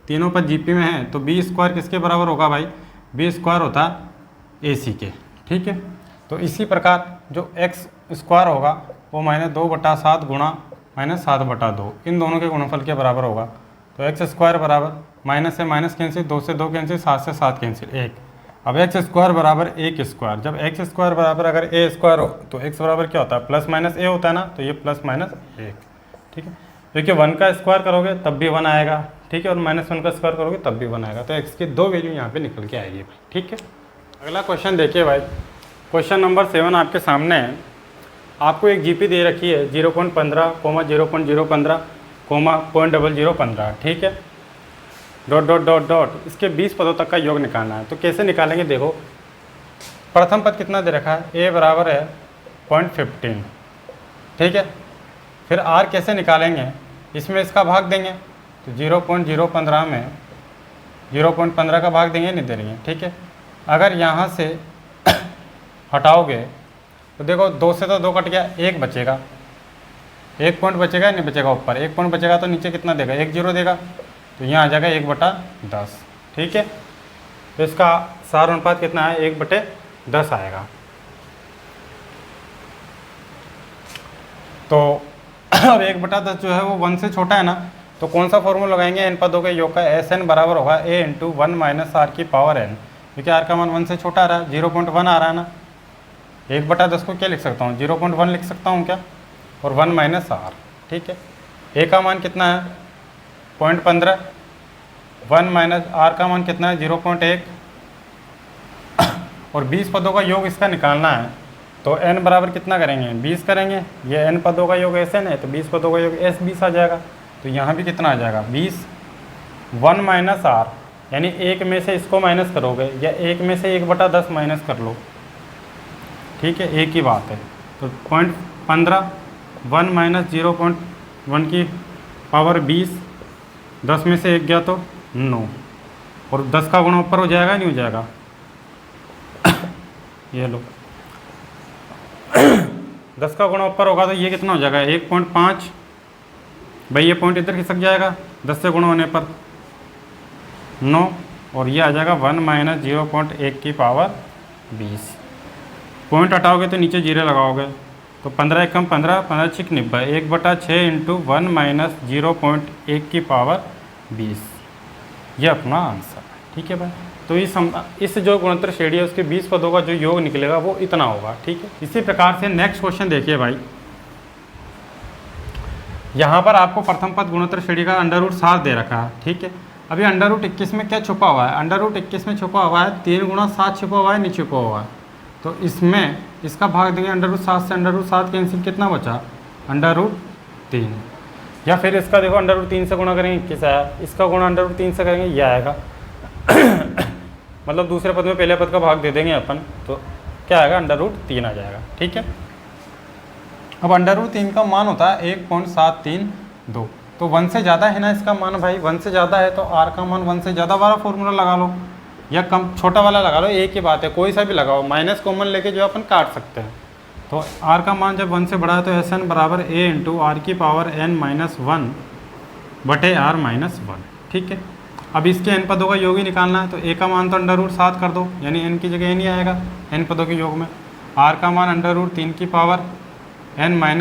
A: तीनों पद जीपी में हैं, तो b² किसके बराबर होगा भाई, b² होता ac के, ठीक है। तो इसी प्रकार जो x² होगा वो -2/7 गुणा -7/2 इन दोनों के गुणनफल के बराबर होगा। तो x² बराबर माइनस से माइनस कैंसिल, 2 से 2 कैंसिल, 7 से 7 कैंसिल, 1। अब x² बराबर a², जब x² बराबर अगर a² हो तो x बराबर क्या होता है, +- a होता है ना, तो ये +-1, ठीक है, क्योंकि 1 का स्क्वायर करोगे तब भी 1 आएगा, ठीक है, और -1 का स्क्वायर करोगे तब भी 1 आएगा, तो x की 2 वैल्यू यहाँ पे निकल के आएगी भाई, ठीक है। अगला क्वेश्चन देखिए भाई, क्वेश्चन नंबर 7 आपके सामने है। आपको एक जीपी दे रखी है 0.15, 0.015, 0.0015, ठीक है, ... इसके 20 पदों तक का योग निकालना है। तो कैसे निकालेंगे, देखो प्रथम पद कितना दे रखा है, a बराबर है 0.15, ठीक है। फिर r कैसे निकालेंगे, इसमें इसका भाग देंगे, तो 0.015 में 0.15 का भाग देंगे, नहीं दे रही है, ठीक है। अगर यहाँ से हटाओगे तो देखो 2 से तो 2 कट गया, 1 बचेगा, 1 पॉइंट बचेगा, नहीं बचेगा, ऊपर 1 पॉइंट बचेगा तो नीचे कितना देगा, 1 0 देगा, तो यहाँ आ जाएगा 1/10, ठीक है। तो इसका सार अनुपात कितना है, 1/10 आएगा। तो अब 1/10 जो है वो 1 से छोटा है ना, तो कौन सा फॉर्मूला लगाएंगे, इन पदों के योग का SN बराबर होगा a × 1 - r की पावर n, क्योंकि r का मान 1 से छोटा आ रहा है, 0.1 आ रहा है ना। 1/10 को क्या लिख सकता हूँ, 0.1 लिख सकता हूँ क्या, और 1 - r, ठीक है। a का मान कितना है 0.15, 1 - r का मान कितना है 0.1, और 20 पदों का योग इसका निकालना है। तो n बराबर कितना करेंगे, 20 करेंगे, ये n पदों का योग SN है, तो 20 पदों का योग S 20 आ जाएगा। तो यहाँ भी कितना आ जाएगा 20, 1 - r, यानी 1 में से इसको माइनस करोगे, या 1 में से 1/10 माइनस कर लो, ठीक है, एक ही बात है। तो 0.15, 1 - 0.1 की पावर 20, 10 में से 1 गया तो 9, और 10 का गुणा ऊपर हो जाएगा, नहीं हो जाएगा, ये लो 10 का गुणा ऊपर होगा तो ये कितना हो जाएगा 1.5, भाई ये पॉइंट इधर खिसक जाएगा 10 से गुणा होने पर 9, और ये आ जाएगा 1 - 0.1 की पावर 20। पॉइंट हटाओगे तो नीचे जीरो लगाओगे, तो 15 एकम 15, 15 छिक 90, 1/6 × 1 - 0.1 की पावर 20, ये अपना आंसर है, ठीक है भाई। तो इस जो गुणोत्तर श्रेणी है उसके 20 पदों का जो योग निकलेगा वो इतना होगा, ठीक है। इसी प्रकार से नेक्स्ट क्वेश्चन देखिए भाई, यहाँ पर आपको प्रथम पद गुणोत्तर श्रेणी का √7 दे रखा है, ठीक है। अभी √21 में क्या छुपा हुआ है, √21 में छुपा हुआ है 3 × 7 छुपा हुआ है, नहीं छुपा हुआ है, तो इसमें इसका भाग देंगे, √7 से √7 कैंसिल, कितना बचा √3, या फिर इसका देखो √3 से गुणा करेंगे, किस आया, इसका गुणा √3 से करेंगे, ये आएगा मतलब दूसरे पद में पहले पद का भाग दे देंगे अपन, तो क्या आएगा √3 आ जाएगा, ठीक है। अब √3 का मान होता है 1.732, तो 1 से ज़्यादा है ना इसका मान भाई, 1 से ज़्यादा है तो r का मान 1 से ज़्यादा वाला फॉर्मूला लगा लो, या कम छोटा वाला लगा लो, एक ही बात है, कोई सा भी लगाओ, माइनस कॉमन लेके जो अपन काट सकते हैं। तो r का मान जब 1 से बड़ा है तो SN बराबर a × r की पावर n - 1 बटे r - 1, ठीक है। अब इसके n पदों का योग ही निकालना है, तो a का मान तो √7 कर दो, यानी n की जगह n ही आएगा n पदों के योग में। r का मान √3 की पावर n-1,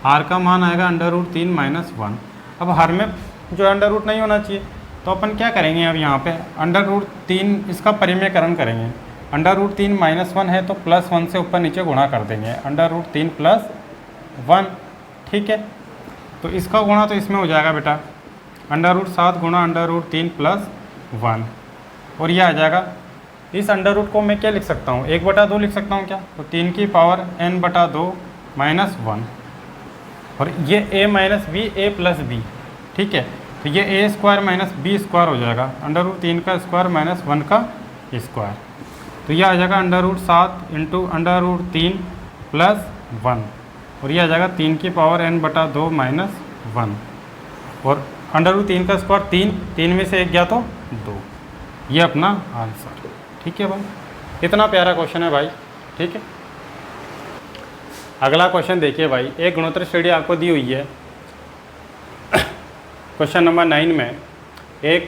A: r का मान आएगा √3 - 1। अब हर में जो √ नहीं होना चाहिए, तो अपन क्या करेंगे, अब यहाँ पे √3 इसका परिमेयकरण करेंगे। √3 - 1 है तो +1 से ऊपर नीचे गुणा कर देंगे, √3 + 1, ठीक है। तो इसका गुणा तो इसमें हो जाएगा बेटा √7 गुणा √3 + 1, और ये आ जाएगा। इस √ को मैं क्या लिख सकता हूँ, 1/2 लिख सकता हूँ क्या, तो 3 की पावर n/2 - 1, और ये a - b a + b, ठीक है। तो ये a² - b² हो जाएगा, √3 का स्क्वायर - 1 का स्क्वायर, तो ये आ जाएगा √7 × √3 + 1, और ये आ जाएगा 3 की पावर n/2 - 1, और √3 का स्क्वायर 3 में से 1 गया तो 2, ये अपना आंसर, ठीक है भाई। कितना प्यारा क्वेश्चन है भाई, ठीक है। अगला क्वेश्चन देखिए भाई, एक गुणोत्तर श्रेणी आपको दी हुई है क्वेश्चन नंबर 9 में 1, (a),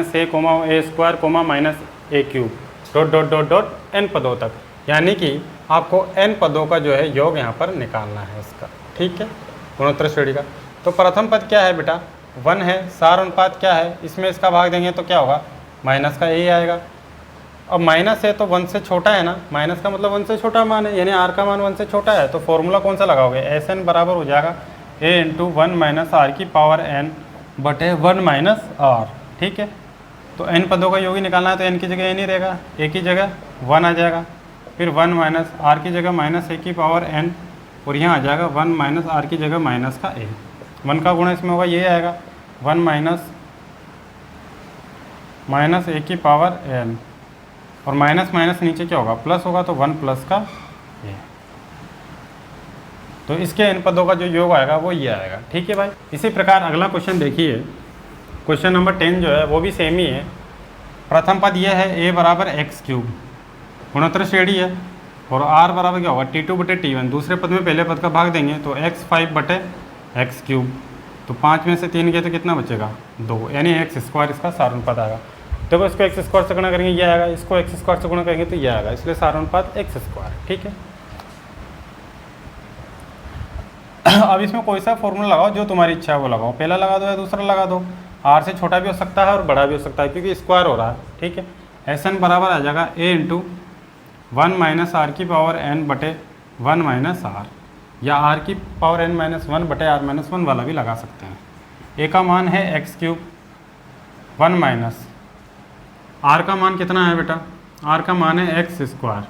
A: -a², -a³ n पदों तक, यानी कि आपको n पदों का जो है योग यहाँ पर निकालना है इसका, ठीक है, गुणोत्तर श्रेणी का। तो प्रथम पद क्या है बेटा, 1 है। सार अनुपात क्या है, इसमें इसका भाग देंगे तो क्या होगा, माइनस का a आएगा। अब माइनस है तो 1 से छोटा है ना, माइनस का मतलब 1 से छोटा मान है, यानी r का मान 1 से छोटा है, तो फॉर्मूला कौन सा लगाओगे, Sn बराबर हो जाएगा a × 1 - r की पावर n बटे 1 - r, ठीक है। तो n पदों का योग ही निकालना है, तो n की जगह n ही रहेगा, a की जगह 1 आ जाएगा, फिर 1 - r की जगह -a की पावर n, और यहाँ आ जाएगा 1 - r की जगह माइनस का a, 1 का गुणा इसमें होगा, ये आएगा 1 - a की पावर n, और माइनस माइनस नीचे क्या होगा, प्लस होगा, तो 1 + का a। तो इसके n पदों का जो योग आएगा वो ये आएगा, ठीक है भाई। इसी प्रकार अगला क्वेश्चन देखिए, क्वेश्चन नंबर 10 जो है वो भी सेम ही है। प्रथम पद ये है a = x³, गुणोत्तर श्रेणी है, और r बराबर क्या होगा, T2/T1। दूसरे पद में पहले पद का भाग देंगे तो x5/x³, तो 5 में से 3 गए तो कितना बचेगा, 2, यानी x² इसका सार अनुपात आएगा। देखो इसको x² से गुणा करेंगे ये आएगा, इसको x² से गुणा करेंगे तो ये आएगा, इसलिए सार अनुपात x², ठीक है। अब इसमें कोई सा फॉर्मूला लगाओ जो तुम्हारी इच्छा है वो लगाओ, पहला लगा दो या दूसरा लगा दो, r से छोटा भी हो सकता है और बड़ा भी हो सकता है क्योंकि स्क्वायर हो रहा है, ठीक है। Sn बराबर आ जाएगा a × 1 - r की पावर n बटे 1 - r, या r की पावर n-1 बटे r-1 वाला भी लगा सकते हैं। a का मान है x³, 1 - r का मान कितना है बेटा, r का मान है x²,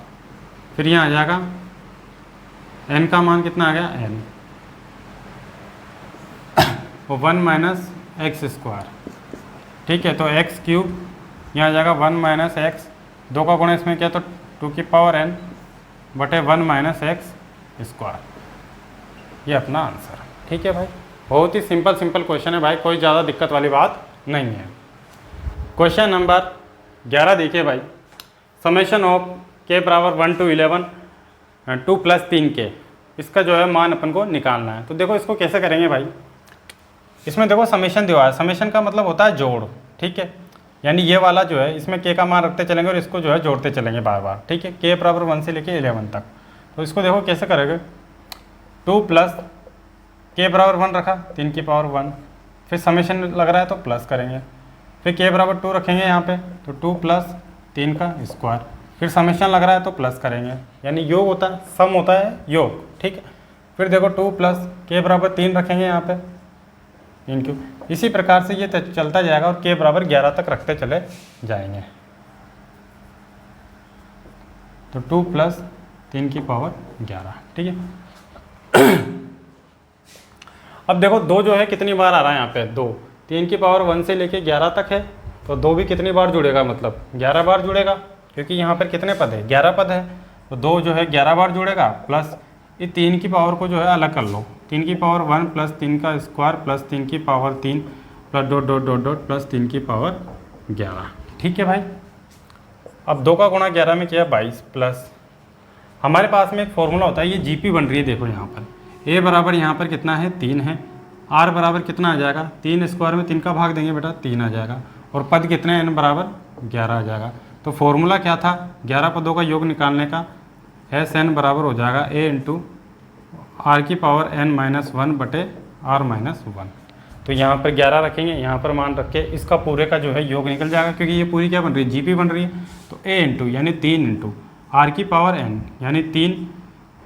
A: फिर यहाँ आ जाएगा n का मान कितना आ गया, n, वो 1 - x², ठीक है। तो x³ यहाँ आ जाएगा 1 - x, 2 का गुणा इसमें क्या, तो 2 की पावर n बटे 1 - x², ये अपना आंसर, ठीक है भाई। बहुत ही सिंपल क्वेश्चन है भाई, कोई ज़्यादा दिक्कत वाली बात नहीं है। क्वेश्चन नंबर 11 देखिए भाई, summation of k = 1 to 11 2 + 3k, इसका जो है मान अपन को निकालना है। तो देखो इसको कैसे करेंगे भाई, इसमें देखो समेशन दिया है, समेशन का मतलब होता है जोड़, ठीक है। यानी ये वाला जो है इसमें k का मान रखते चलेंगे और इसको जो है जोड़ते चलेंगे बार बार, ठीक है। k = 1 से लेके 11 तक, तो इसको देखो कैसे करेंगे, 2 + k = 1 रखा, 3 की पावर 1, फिर समेशन लग रहा है तो प्लस करेंगे, फिर k = 2 रखेंगे यहाँ पे, तो 2 + 3 का स्क्वायर, फिर समेशन लग रहा है तो प्लस करेंगे, यानी योग होता है, सम होता है योग, ठीक है। फिर देखो 2 + k = 3 रखेंगे यहाँ पे, 3 इसी प्रकार से ये चलता जाएगा और k = 11 तक रखते चले जाएंगे। तो 2 + 3 की पावर 11, ठीक है। अब देखो 2 जो है कितनी बार आ रहा है यहाँ पे, 2, 3 की पावर 1 से लेके 11 तक है, तो 2 भी कितनी बार जुड़ेगा, मतलब 11 बार जुड़ेगा, क्योंकि यहाँ पर कितने पद है, 11 पद है, तो 2 जो है 11 बार जुड़ेगा, प्लस ये 3 की पावर को जो है अलग कर लो, 3 की पावर 1 + 3 का स्क्वायर प्लस 3 की पावर 3 प्लस ... प्लस 3 की पावर 11, ठीक है भाई। अब 2 का गुणा 11 में किया 22, प्लस हमारे पास में एक फॉर्मूला होता है, ये जीपी बन रही है, देखो यहाँ पर a बराबर यहाँ पर कितना है, 3 है, आर बराबर कितना आ जाएगा, 3 स्क्वायर में 3 का भाग देंगे बेटा 3 आ जाएगा, और पद कितने n बराबर 11 आ जाएगा। तो फॉर्मूला क्या था, 11 पदों का योग निकालने का, एस एन बराबर हो जाएगा a इंटू आर की पावर n-1 बटे r माइनस 1। तो यहाँ पर 11 रखेंगे, यहाँ पर मान रख के इसका पूरे का जो है योग निकल जाएगा, क्योंकि ये पूरी क्या बन रही है, जीपी बन रही है। तो a इंटू यानी 3 इंटू आर की पावर n यानी 3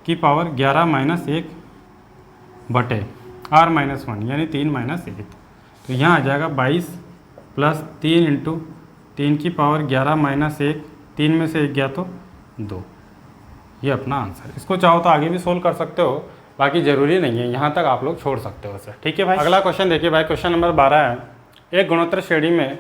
A: की पावर 11 माइनस 1 बटे r माइनस 1 यानी 3 माइनस 1। तो यहाँ आ जाएगा 22 प्लस 3 इंटू 3 की पावर 11 माइनस 1, 3 में से 1 गया तो 2। ये अपना आंसर। इसको चाहो तो आगे भी सोल्व कर सकते हो, बाकी ज़रूरी नहीं है, यहाँ तक आप लोग छोड़ सकते हो इसे। ठीक है भाई। अगला क्वेश्चन देखिए भाई, क्वेश्चन नंबर 12 है। एक गुणोत्तर श्रेणी में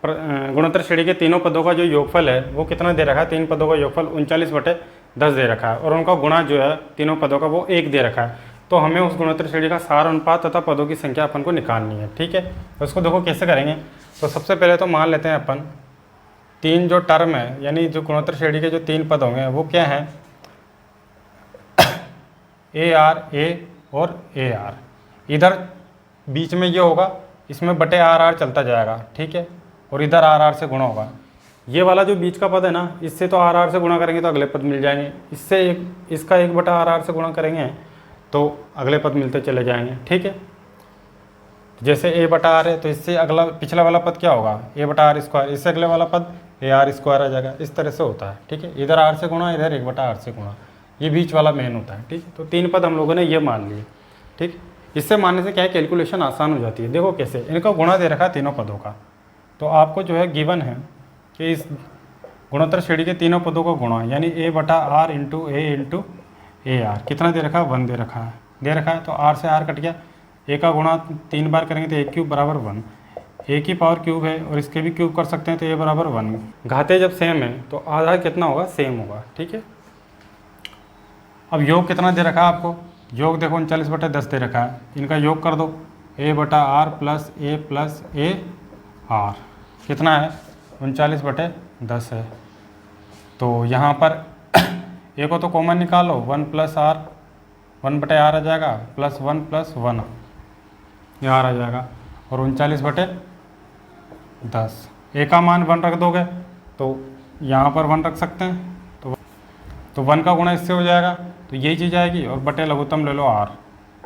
A: गुणोत्तर श्रेणी के तीनों पदों का जो योगफल है वो कितना दे रखा है, 3 पदों का योगफल 39/10 दे रखा है, और उनका गुणा जो है तीनों पदों का वो 1 दे रखा है। तो हमें उस गुणोत्तर श्रेणी का सार अनुपात तथा पदों की संख्या अपन को निकालनी है। ठीक है, तो उसको देखो कैसे करेंगे। तो सबसे पहले तो मान लेते हैं अपन 3 जो टर्म है, यानी जो गुणोत्तर श्रेणी के जो 3 पद होंगे वो क्या हैं, ए आर ए और ए आर। इधर बीच में ये होगा, इसमें बटे आर आर चलता जाएगा। ठीक है, और इधर आर आर से गुणा होगा। ये वाला जो बीच का पद है ना, इससे तो आर आर से गुणा करेंगे तो अगले पद मिल जाएंगे, इससे इसका 1 बटा आर आर से गुणा करेंगे तो अगले पद मिलते चले जाएंगे। ठीक है, जैसे ए बटा आर है तो इससे अगला पिछला वाला पद क्या होगा, ए बटा आर स्क्वायर, इससे अगले वाला पद ए आर स्क्वायर आ जाएगा। इस तरह से होता है। ठीक है, इधर आर से गुणा, इधर 1 बटा आर से गुणा, ये बीच वाला मेन होता है। ठीक है, तो 3 पद हम लोगों ने ये मान लिए। ठीक, इससे मानने से क्या है, कैलकुलेशन आसान हो जाती है। देखो कैसे, इनका गुणा दे रखा है तीनों पदों का, तो आपको जो है गिवन है कि इस गुणोत्तर श्रेणी के तीनों पदों का गुणा यानी ए बटा आर इंटू ए आर कितना दे रखा है, 1 दे रखा है। तो आर से आर कट गया, ए का गुणा 3 बार करेंगे तो ए क्यूब बराबर 1, ए की पावर क्यूब है और इसके भी क्यूब कर सकते हैं तो ए बराबर 1। घाते जब सेम है तो आधा कितना होगा, सेम होगा। ठीक है, अब योग कितना दे रखा है आपको, योग देखो 39/10 दे रखा है, इनका योग कर दो, ए बटा आर प्लस ए आर कितना है, 39/10 है। तो यहाँ पर ए को तो कॉमन निकालो, 1 प्लस आर 1 बटे आर आ जाएगा, प्लस 1 प्लस 1 ये आर आ जाएगा, और 39/10। ए का मान 1 रख दोगे तो यहाँ पर 1 रख सकते हैं, तो 1 का गुणा इससे हो जाएगा, तो यही चीज़ आएगी, और बटे लघुत्तम ले लो आर,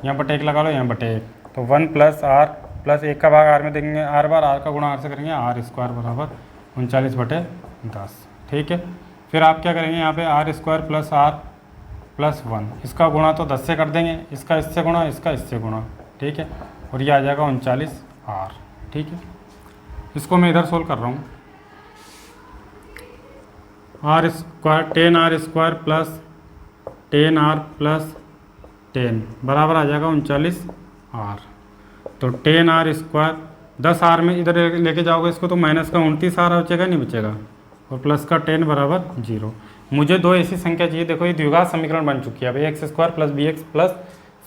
A: यहाँ बटे 1 लगा लो, यहाँ बटे 1, तो 1 प्लस आर प्लस 1 का भाग आर में देंगे, आर बार आर का गुणा आर से करेंगे, आर स्क्वायर बराबर 39/10। ठीक है, फिर आप क्या करेंगे, यहाँ पे r square plus r plus 1, इसका गुणा तो 10 से कर देंगे, इसका इससे गुणा, इसका इससे गुणा। ठीक है, और ये आ जाएगा 39 आर। ठीक है, इसको मैं इधर सोल्व कर रहा हूँ, r square 10 square plus 10 plus 10 बराबर आ जाएगा 39 आर। तो 10 स्क्वायर 10 में इधर लेके जाओगे इसको तो माइनस का 29 बचेगा, नहीं बचेगा, और प्लस का 10 बराबर 0। मुझे 2 ऐसी संख्या चाहिए, देखो ये द्विघात समीकरण बन चुकी है। अब x square plus b x plus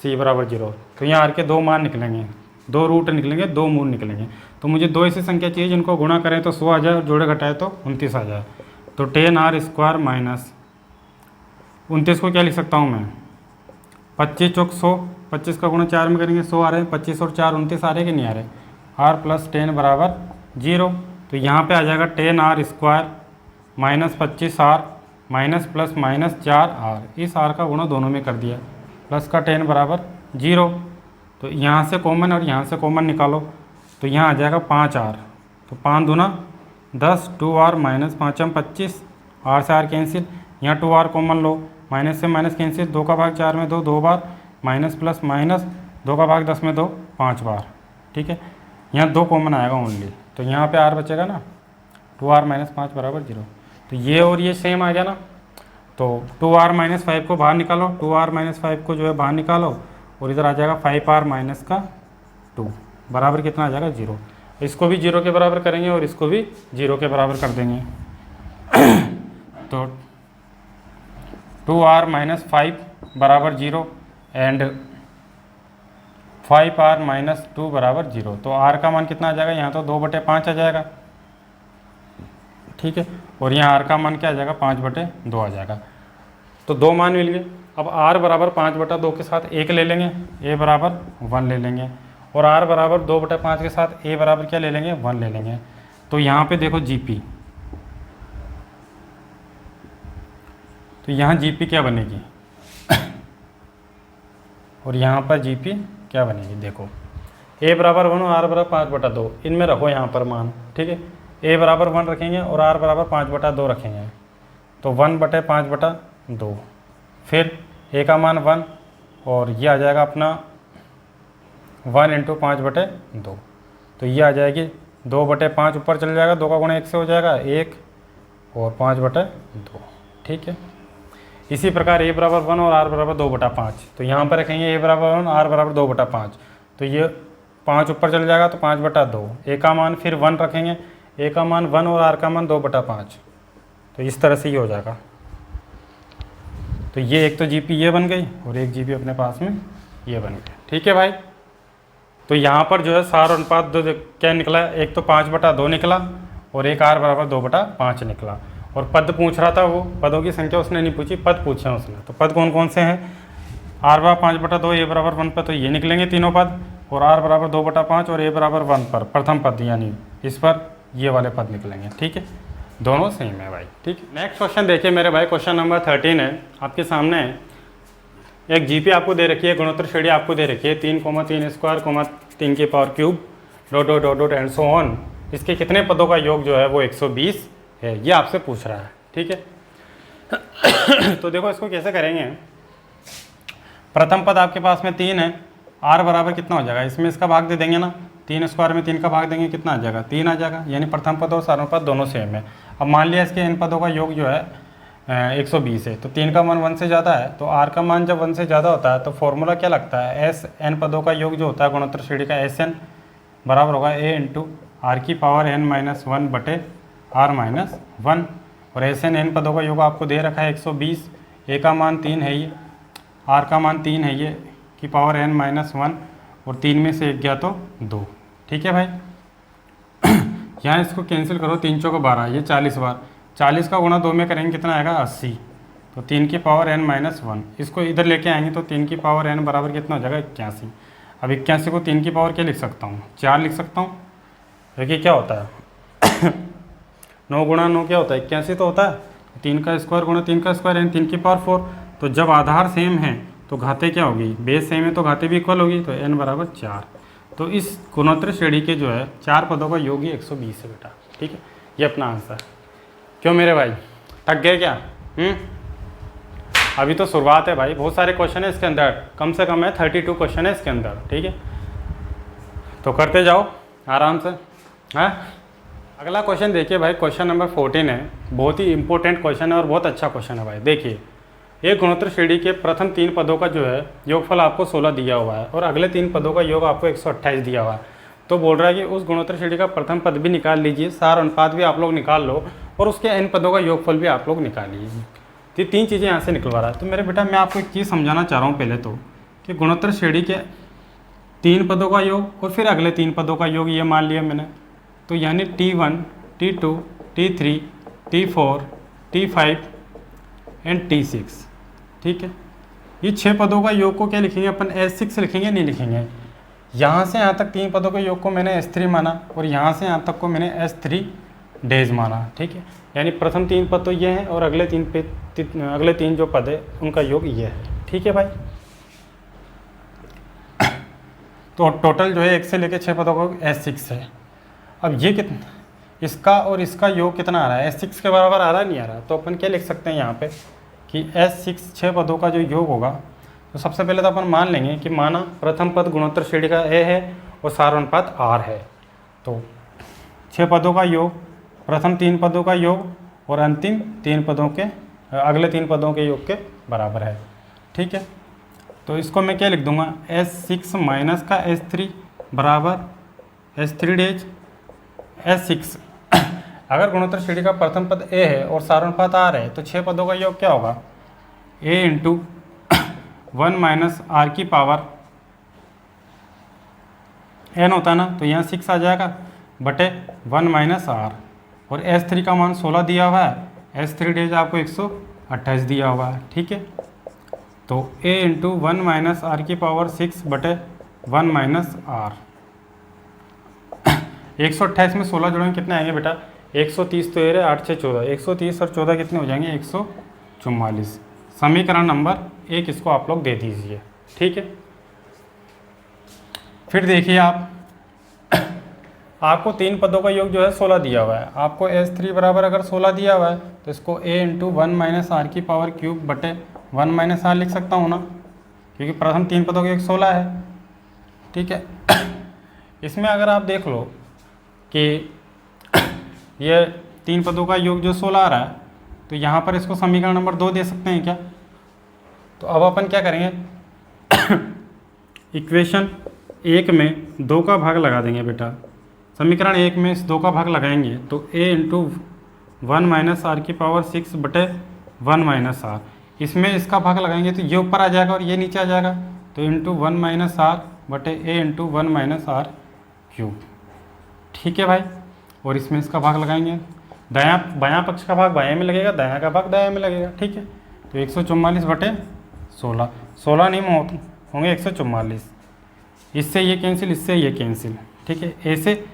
A: c बराबर 0। तो यहाँ आर के 2 मान निकलेंगे, 2 रूट निकलेंगे, 2 मूल निकलेंगे। तो मुझे 2 ऐसी संख्या चाहिए जिनको गुणा करें तो 100 आ जाए, जोड़े घटाए तो 29 आ जाए। तो 10 स्क्वायर माइनस 29 को क्या लिख सकता हूँ मैं, 25 चौक 100, 25 का गुणा 4 में करेंगे 100 आ रहे हैं, 25 और 4 29 आ रहे कि नहीं आ रहे, आर प्लस 10 बराबर 0। तो यहाँ पे आ जाएगा 10 square minus 25 r minus plus minus 4 r, इस आर का गुणा दोनों में कर दिया, प्लस का 10 बराबर 0। तो यहाँ से कॉमन और यहाँ से कॉमन निकालो, तो यहाँ आ जाएगा 5 आर, तो 5 दूना 10, 2 आर माइनस 5 25, आर से आर कैंसिल, यहाँ 2 आर कॉमन लो, माइनस से माइनस कैंसिल, 2 का भाग 4 में 2 बार, माइनस प्लस माइनस 2 का भाग 10 में 2 5 बार। ठीक है, यहाँ 2 कॉमन आएगा ओनली, तो यहाँ पे आर बचेगा ना, 2r माइनस 5 बराबर 0। तो ये और ये सेम आ गया ना, तो 2r माइनस 5 को बाहर निकालो, 2r माइनस 5 को जो है बाहर निकालो, और इधर आ जाएगा 5r माइनस का 2 बराबर कितना आ जाएगा 0। इसको भी 0 के बराबर करेंगे और इसको भी 0 के बराबर कर देंगे। तो 2r माइनस 5 बराबर 0 एंड 5r माइनस 2 बराबर 0। तो r का मान कितना आ जाएगा, यहाँ तो 2/5 आ जाएगा। ठीक है, और यहाँ r का मान क्या आ जाएगा, 5/2 आ जाएगा। तो 2 मान मिल गए। अब r बराबर 5/2 के साथ 1 ले लेंगे, a बराबर 1 ले लेंगे, और r बराबर 2/5 के साथ a बराबर क्या ले लेंगे, 1 ले लेंगे। तो यहाँ पे देखो GP, तो यहाँ GP क्या बनेगी और यहाँ पर GP क्या बनेगी, देखो a बराबर 1 और r बराबर 5/2, इनमें रखो यहाँ पर मान, ठीक है। a बराबर 1 रखेंगे और r बराबर 5/2 रखेंगे, तो 1/5/2, फिर a का मान 1 और ये आ जाएगा अपना 1 × 5/2, तो ये आ जाएगी 2/5, ऊपर चल जाएगा, 2 का गुणा 1 से हो जाएगा 1 और 5/2, ठीक है। इसी प्रकार a बराबर 1 और r बराबर 2/5, तो यहाँ पर रखेंगे a बराबर 1 r बराबर 2/5, तो ये 5 ऊपर चल जाएगा तो 5/2, a का मान फिर 1 रखेंगे, a का मान 1 और r का मान 2/5, तो इस तरह से ये हो जाएगा। तो ये एक तो GP ये बन गई और एक GP अपने पास में ये बन गया, ठीक है भाई। तो यहाँ पर जो है सार अनुपात दो क्या निकला, एक तो 5/2 निकला और एक r बराबर 2/5 निकला। और पद पूछ रहा था, वो पदों की संख्या उसने नहीं पूछी, पद पूछे उसने। तो पद कौन कौन से हैं, r बराबर 5/2, a बराबर 1 पर, तो ये निकलेंगे तीनों पद, और r बराबर 2/5 और a बराबर 1 पर प्रथम पद यानी इस पर ये वाले पद निकलेंगे, ठीक है। दोनों सेम है भाई, ठीक है। नेक्स्ट क्वेश्चन देखिए मेरे भाई, क्वेश्चन नंबर 13 है आपके सामने। एक GP आपको दे रखी है, गुणोत्तर श्रेणी आपको दे रखी है 3, 3 स्क्वायर, 3 की power cube, dot dot dot dot and so on. इसके कितने पदों का योग जो है वो 120 है, ये आपसे पूछ रहा है, ठीक है। तो देखो इसको कैसे करेंगे। प्रथम पद आपके पास में 3 है, r बराबर कितना हो जाएगा, इसमें इसका भाग दे देंगे ना, 3 स्क्वायर में 3 का भाग देंगे, कितना आ जाएगा, 3 आ जाएगा, यानी प्रथम पद और सारण पद दोनों सेम है। अब मान लिया इसके इन पदों का योग जो है 120 है, तो 3 का मान 1 से ज़्यादा है, तो r का मान जब 1 से ज़्यादा होता है तो फॉर्मूला क्या लगता है, s n पदों का योग जो होता है गुणोत्तर श्रेणी का SN बराबर होगा a × r की पावर n-1/r-1, और SN n पदों का योग आपको दे रखा है 120, a का मान 3 है ये, r का मान 3 है ये की पावर n-1, और 3 में से 1 गया तो 2, ठीक है भाई। यहाँ इसको कैंसिल करो, 3 चौको 12, ये 40 बार, 40 का गुणा 2 में करेंगे कितना आएगा 80, तो 3 की पावर n-1, इसको इधर लेके आएंगे तो 3 की पावर n बराबर कितना हो जाएगा 81। अब 81 को 3 की पावर क्या लिख सकता हूँ, 4 लिख सकता हूँ। देखिए क्या होता है 9 गुणा 9 क्या होता है 81 तो होता है, 3 का स्क्वायर गुणा 3 का स्क्वायर यानी 3 की पावर 4। तो जब आधार सेम है तो घाते क्या होगी, बेस सेम है तो घाते भी इक्वल होगी, तो n बराबर 4। तो इस गुणोत्तर श्रेणी के जो है 4 पदों का योग ही 120 है बेटा, ठीक है। ये अपना आंसर। क्यों मेरे भाई थक गए क्या? अभी तो शुरुआत है भाई, बहुत सारे क्वेश्चन है इसके अंदर, कम से कम है 32 क्वेश्चन है इसके अंदर, ठीक है। तो करते जाओ आराम से। हाँ, अगला क्वेश्चन देखिए भाई, क्वेश्चन नंबर 14 है, बहुत ही इंपॉर्टेंट क्वेश्चन है और बहुत अच्छा क्वेश्चन है भाई। देखिए एक गुणोत्तर श्रेणी के प्रथम 3 पदों का जो है योगफल आपको 16 दिया हुआ है और अगले 3 पदों का योग आपको 128 दिया हुआ है। तो बोल रहा है कि उस गुणोत्तर श्रेणी का प्रथम पद भी निकाल लीजिए, सार अनुपात भी आप लोग निकाल लो और उसके n पदों का योगफल भी आप लोग निकाल लीजिए। तो 3 चीज़ें यहाँ से निकलवा रहा है। तो मेरे बेटा मैं आपको एक चीज़ समझाना चाह रहा हूँ पहले तो, कि गुणोत्तर श्रेणी के 3 पदों का योग और फिर अगले 3 पदों का योग ये मान लिया मैंने, तो यानी T1, T2, T3, T4, T5 and T6, ठीक है। ये 6 पदों का योग को क्या लिखेंगे अपन, S6 लिखेंगे, नहीं लिखेंगे। यहाँ से यहाँ तक 3 पदों के योग को मैंने S3 माना और यहाँ से यहाँ तक को मैंने S3 डेज माना, ठीक है। यानी प्रथम 3 पद तो ये हैं और अगले 3 जो पद है उनका योग ये है, ठीक है भाई। तो टोटल जो है 1 से लेकर 6 पदों का S6 है। अब ये कितना, इसका और इसका योग कितना आ रहा है, S6 के बराबर आ रहा है नहीं आ रहा, तो अपन क्या लिख सकते हैं यहाँ पे कि S6 6 पदों का जो योग होगा, तो सबसे पहले तो अपन मान लेंगे कि माना प्रथम पद गुणोत्तर श्रेणी का A है और सार अनुपात R है, तो 6 पदों का योग, प्रथम 3 पदों का योग और अंतिम 3 पदों के अगले 3 पदों के योग के बराबर है, ठीक है। तो इसको मैं क्या लिख दूंगा, S6 माइनस का S3 बराबर S3 डेज S6। अगर गुणोत्तर श्रेणी का प्रथम पद A है और सार अनुपात R है, तो 6 पदों का योग क्या होगा, A × 1 माइनस R की पावर n होता है ना, तो यहाँ 6 आ जाएगा बटे 1 माइनस R, और S3 का मान 16 दिया हुआ है, S3 डेज आपको 128 दिया हुआ है, ठीक है। तो A × 1 माइनस R की पावर 6 बटे 1 माइनस आर। 128 में 16 जोड़ेंगे कितने आएंगे बेटा? 130 तो ये रहे, 8 से 14, 130 और 14 कितने हो जाएंगे? 144। समीकरण नंबर 1 इसको आप लोग दे दीजिए, ठीक है। फिर देखिए आपको 3 पदों का योग जो है 16 दिया हुआ है। आपको S3 बराबर अगर 16 दिया हुआ है तो इसको a इंटू 1 माइनस आर की पावर क्यूब बटे 1 माइनस आर लिख सकता हूँ ना, क्योंकि प्रथम 3 पदों का योग 16 है, ठीक है। इसमें अगर आप देख लो कि ये 3 पदों का योग जो 16 आ रहा है, तो यहाँ पर इसको समीकरण नंबर 2 दे सकते हैं क्या? तो अब अपन क्या करेंगे, इक्वेशन 1 में 2 का भाग लगा देंगे बेटा। समीकरण 1 में इस 2 का भाग लगाएंगे तो a इंटू 1 माइनस आर की पावर 6 बटे 1 माइनस आर। इसमें इसका भाग लगाएंगे तो ये ऊपर आ जाएगा और ये नीचे आ जाएगा, तो इंटू 1 माइनस आर बटे a into 1 minus r cube, ठीक है भाई। और इसमें इसका भाग लगाएंगे, बायां पक्ष का भाग बाएं में लगेगा, दायां का भाग दायां में लगेगा, ठीक है। तो 144 बटे 16, 16 नहीं होंगे 144, इससे ये कैंसिल, इससे ये कैंसिल, ठीक है। ए से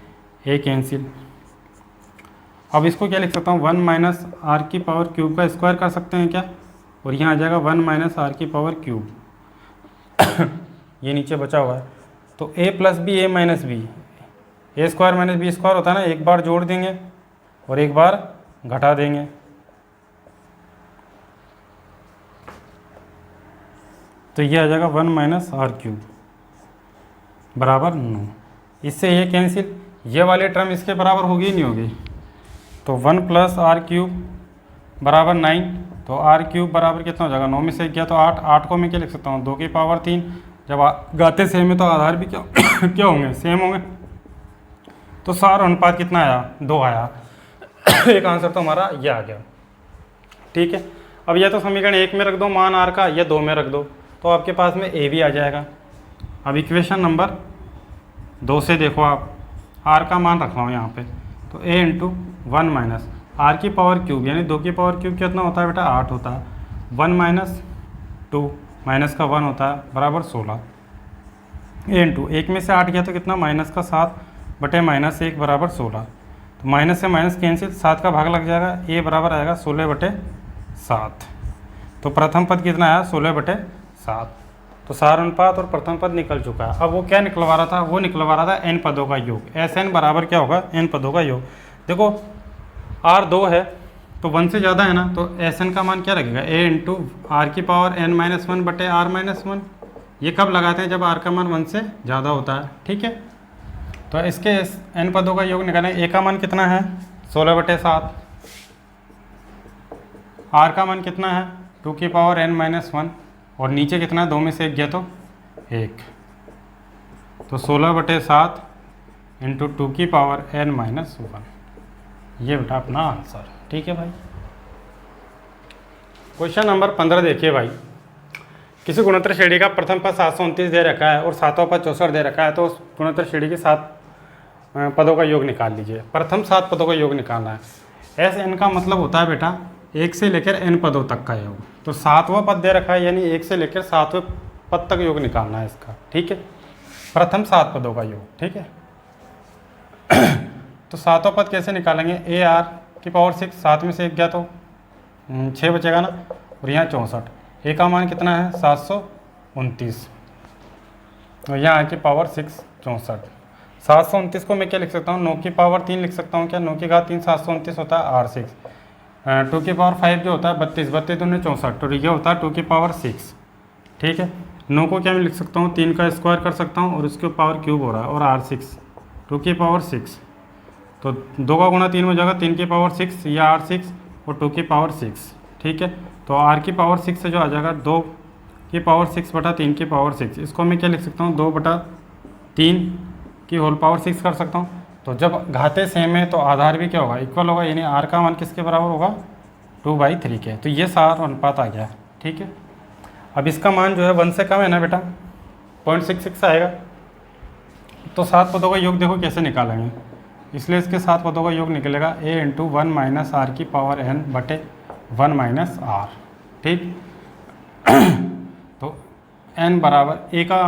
A: ए कैंसिल। अब इसको क्या लिख सकता हूँ, 1 माइनस आर की पावर क्यूब का स्क्वायर कर सकते हैं क्या? और यहाँ आ जाएगा 1 माइनस आर की पावर क्यूब। ये नीचे बचा हुआ है तो a plus b a minus b, a square minus b square होता है ना, एक बार जोड़ देंगे और एक बार घटा देंगे। तो ये आ जाएगा 1 माइनस आर क्यूब बराबर 9। इससे ये कैंसिल, ये वाली टर्म इसके बराबर होगी नहीं होगी, तो 1 प्लस आर क्यूब बराबर 9। तो आर क्यूब बराबर कितना हो जाएगा? 9 में से गया तो 8, 8 को मैं क्या लिख सकता हूँ? 2 की पावर 3। जब गाते सेम है तो आधार भी क्या क्या होंगे? सेम होंगे। तो सार अनुपात कितना आया? 2 आया। एक आंसर तो हमारा ये आ गया, ठीक है। अब या तो समीकरण 1 में रख दो मान आर का, या 2 में रख दो, तो आपके पास में ए भी आ जाएगा। अब इक्वेशन नंबर 2 से देखो आप, आर का मान रख रहा हूँ यहाँ पे, तो a इंटू 1 माइनस आर की पावर क्यूब, यानी 2 की पावर क्यूब कितना होता है बेटा? 8 होता है। 1 माइनस 2 माइनस का 1 होता है बराबर 16। a इंटू 1 में से 8 गया तो कितना? माइनस का 7 बटे माइनस 1 बराबर 16। तो माइनस से माइनस कैंसिल, 7 का भाग लग जाएगा, a बराबर आएगा 16 बटे 7। तो प्रथम पद कितना आया? 16 बटे 7। तो सार अनुपात और प्रथम पद निकल चुका है। अब वो क्या निकलवा रहा था? वो निकलवा रहा था n पदों का योग। Sn बराबर क्या होगा? n पदों का योग। देखो r 2 है तो 1 से ज़्यादा है ना, तो Sn का मान क्या लगेगा? a इंटू आर की पावर n माइनस 1 बटे r माइनस 1। ये कब लगाते हैं? जब r का मान 1 से ज़्यादा होता है, ठीक है। तो इसके n पदों का योग निकालें। a का मान कितना है? 16 बटे 7। r का मान कितना है? 2 की पावर n माइनस 1। और नीचे कितना है? 2 में से 1 गया तो 1, तो 16 बटे 7 इंटू 2 की पावर n माइनस 1। ये बेटा अपना आंसर, ठीक है भाई। क्वेश्चन नंबर 15 देखिए भाई, किसी गुणोत्तर श्रेणी का प्रथम पद 729 दे रखा है और सातवां पद 64 दे रखा है, तो उस गुणोत्तर श्रेणी के 7 पदों का योग निकाल लीजिए। प्रथम 7 पदों का योग निकालना है। Sn का मतलब होता है बेटा 1 से लेकर n पदों तक का योग। तो 7वां पद दे रखा है, यानी 1 से लेकर 7वें पद तक योग निकालना है इसका, ठीक है। प्रथम 7 पदों का योग, ठीक है। तो 7वां पद कैसे निकालेंगे? a r की पावर 6, 7 में से 1 गया तो 6 बचेगा ना, और यहाँ 64। a का मान कितना है? 729, और यहाँ r की पावर 6 64। 729 को मैं क्या लिख सकता हूँ? 9 की पावर 3 लिख सकता हूँ क्या? 9 की घात 3 729 होता है r6। 2 की पावर 5 जो होता है 32, 32 दूनी 64, तो ये होता है 2 की पावर 6, ठीक है। 9 को क्या मैं लिख सकता हूँ? 3 का स्क्वायर कर सकता हूँ और उसके पावर क्यूब हो रहा है, और r6 2 की पावर 6, तो 2 का गुणा 3 हो जाएगा 3 की पावर 6 या r6 और 2 की पावर 6, ठीक है। तो r की पावर 6 से जो आ जाएगा 2 की पावर 6 बटा 3 की पावर 6, इसको मैं क्या लिख सकता हूँ? 2 बटा 3 की होल पावर 6 कर सकता हूँ। तो जब घाते सेम है तो आधार भी क्या होगा? इक्वल होगा, यानी r का मान किसके बराबर होगा? 2/3 के। तो ये सार अनुपात आ गया, ठीक है। अब इसका मान जो है 1 से कम है ना बेटा, 0.66 आएगा। तो 7 पदों का योग देखो कैसे निकालेंगे, इसलिए इसके 7 पदों का योग निकलेगा a इंटू 1 माइनस आर की पावर n बटे 1 माइनस आर, ठीक। तो n बराबर a का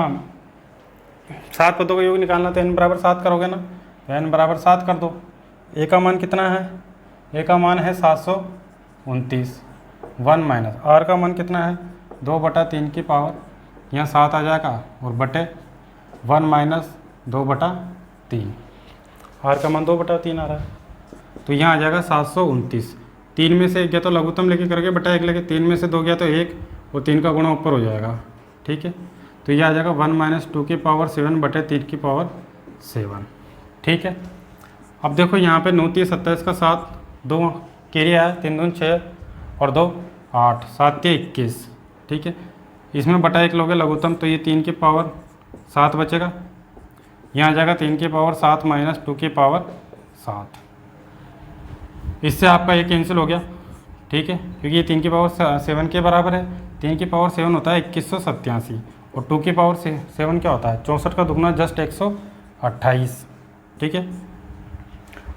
A: 7 पदों का योग निकालना तो n बराबर 7 करोगे ना, तो n बराबर 7 कर दो। a का मान कितना है, a का मान है 729, 1 माइनस r का मान कितना है 2/3 की पावर, यहाँ 7 आ जाएगा और बटे 1 माइनस 2/3, r का मान 2/3 आ रहा है, तो यहाँ आ जाएगा 729। 3 में से 1 गया तो लघुत्तम लेके करके बटा 1 लेके, 3 में से 2 गया तो 1 और 3 का गुणा ऊपर हो जाएगा, ठीक है। तो ये आ जाएगा 1 माइनस 2 की पावर 7 बटे 3 की पावर 7, ठीक है। अब देखो यहाँ पे 9 3 27 का 7, 2 कैरी आया, 3 दूनी 6 और 2 8, 7 3 21, ठीक है। इसमें बटा 1 लोगे लघुत्तम तो ये 3 की पावर 7 बचेगा, यहाँ आ जाएगा 3 की पावर 7 माइनस 2 की पावर 7, इससे आपका ये कैंसिल हो गया, ठीक है, क्योंकि ये 3 की पावर 7 के बराबर है। 3 की पावर 7 होता है 2187 और 2 की पावर 7 क्या होता है 64 का दुगना जस्ट 128, ठीक है।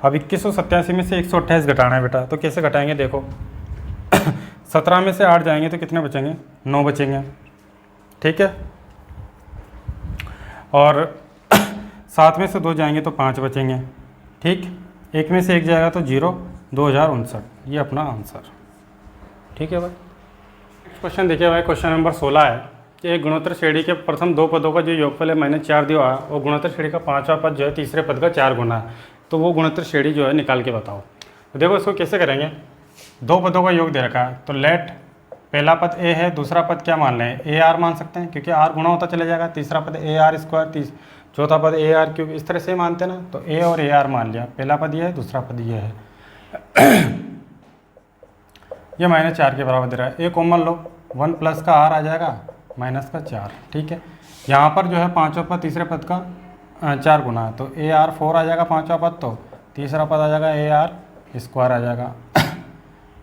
A: अब 2187 में से 128 घटाना है बेटा, तो कैसे घटाएंगे देखो 17 में से 8 जाएंगे तो कितने बचेंगे 9 बचेंगे, ठीक है। और 7 में से 2 जाएंगे तो 5 बचेंगे, ठीक। 1 में से 1 जाएगा तो 0, 2059, ये अपना आंसर, ठीक है भाई। नेक्स्ट क्वेश्चन देखिए भाई, क्वेश्चन नंबर 16 है कि एक गुणोत्तर श्रेणी के प्रथम 2 पदों का जो योगफल है -4 दिया हुआ है और गुणोत्तर श्रेणी का 5वां पद जो है तीसरे पद का 4 गुना है, तो वो गुणोत्तर श्रेणी जो है निकाल के बताओ। तो देखो इसको कैसे करेंगे, 2 पदों का योग दे रखा है, तो लेट पहला पद a है, दूसरा पद क्या मान लें AR मान सकते हैं क्योंकि r गुणा होता चला जाएगा, तीसरा पद AR², चौथा पद AR3, इस तरह से मानते हैं ना, तो a और AR मान लिया, पहला पद ये है, दूसरा पद ये है। ये -4 के बराबर दे रहा है, a कॉमन लो, 1 प्लस का r आ जाएगा माइनस का 4, ठीक है। यहाँ पर जो है 5वां पद तीसरे पद का 4 गुना है, तो AR4 आ जाएगा 5वां पद, तो तीसरा पद आ जाएगा AR² आ जाएगा।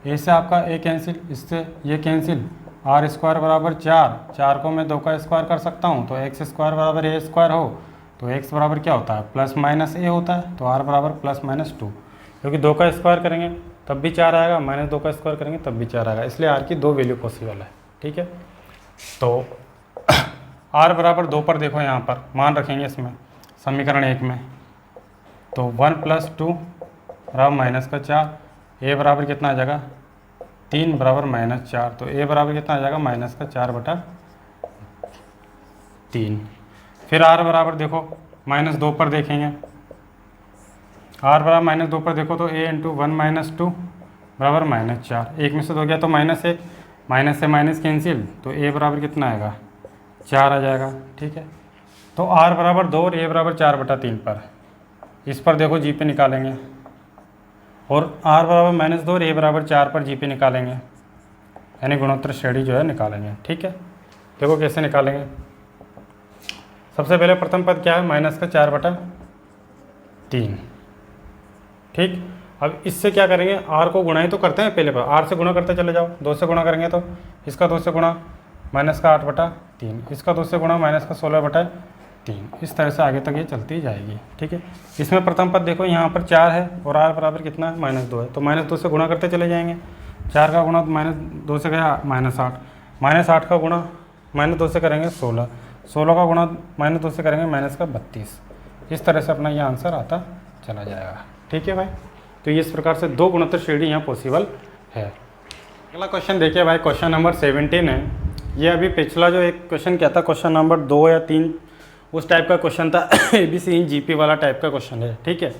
A: ए से आपका a कैंसिल, इससे ये कैंसिल, r² बराबर 4 को मैं 2 का स्क्वायर कर सकता हूँ, तो x² बराबर a² हो, तो x बराबर क्या होता है प्लस माइनस a होता है, तो r बराबर +-2, क्योंकि 2 का स्क्वायर करेंगे तब भी 4 आएगा, -2 का स्क्वायर करेंगे तब भी 4 आएगा, इसलिए r की 2 वैल्यू पॉसिबल है, ठीक है। तो r बराबर 2 पर देखो यहाँ पर मान रखेंगे इसमें समीकरण 1 में, तो 1 + 2 बराबर -4, a बराबर कितना आ जाएगा 3 बराबर -4, तो a बराबर कितना आ जाएगा -4/3। फिर r बराबर देखो -2 पर देखेंगे, r बराबर -2 पर देखो तो a × 1 - 2 बराबर -4, 1 में से 2 गया तो -1, माइनस से माइनस कैंसिल, तो a बराबर कितना आएगा 4 आ जाएगा, ठीक है। तो r बराबर 2 और a बराबर 4/3 पर, इस पर देखो जी पे निकालेंगे, और r बराबर -2 और a बराबर 4 पर जी पे निकालेंगे, यानी गुणोत्तर श्रेणी जो है निकालेंगे, ठीक है। देखो कैसे निकालेंगे, सबसे पहले प्रथम पद क्या है -4/3, ठीक। अब इससे क्या करेंगे, r को गुणा ही तो करते हैं पहले पर, r से गुणा करते चले जाओ, 2 से गुणा करेंगे तो इसका 2 से गुणा -8/3, इसका 2 से गुणा -16/3, इस तरह से आगे तक ये चलती जाएगी, ठीक है। इसमें प्रथम पद देखो यहाँ पर 4 है और r बराबर कितना है -2 है, तो -2 से गुणा करते चले जाएंगे, 4 का गुणा -2 से गया -8, -8 का गुणा -2 से करेंगे 16, 16 का गुणा -2 से करेंगे -32, इस तरह से अपना ये आंसर आता चला जाएगा, ठीक है भाई। तो इस प्रकार से 2 गुणोत्तर श्रेणी यहाँ पॉसिबल है। अगला क्वेश्चन देखिए भाई, क्वेश्चन नंबर 17 है। ये अभी पिछला जो एक क्वेश्चन क्या था, क्वेश्चन नंबर 2 या 3 उस टाइप का क्वेश्चन था, ABC इन GP वाला टाइप का क्वेश्चन है, ठीक है।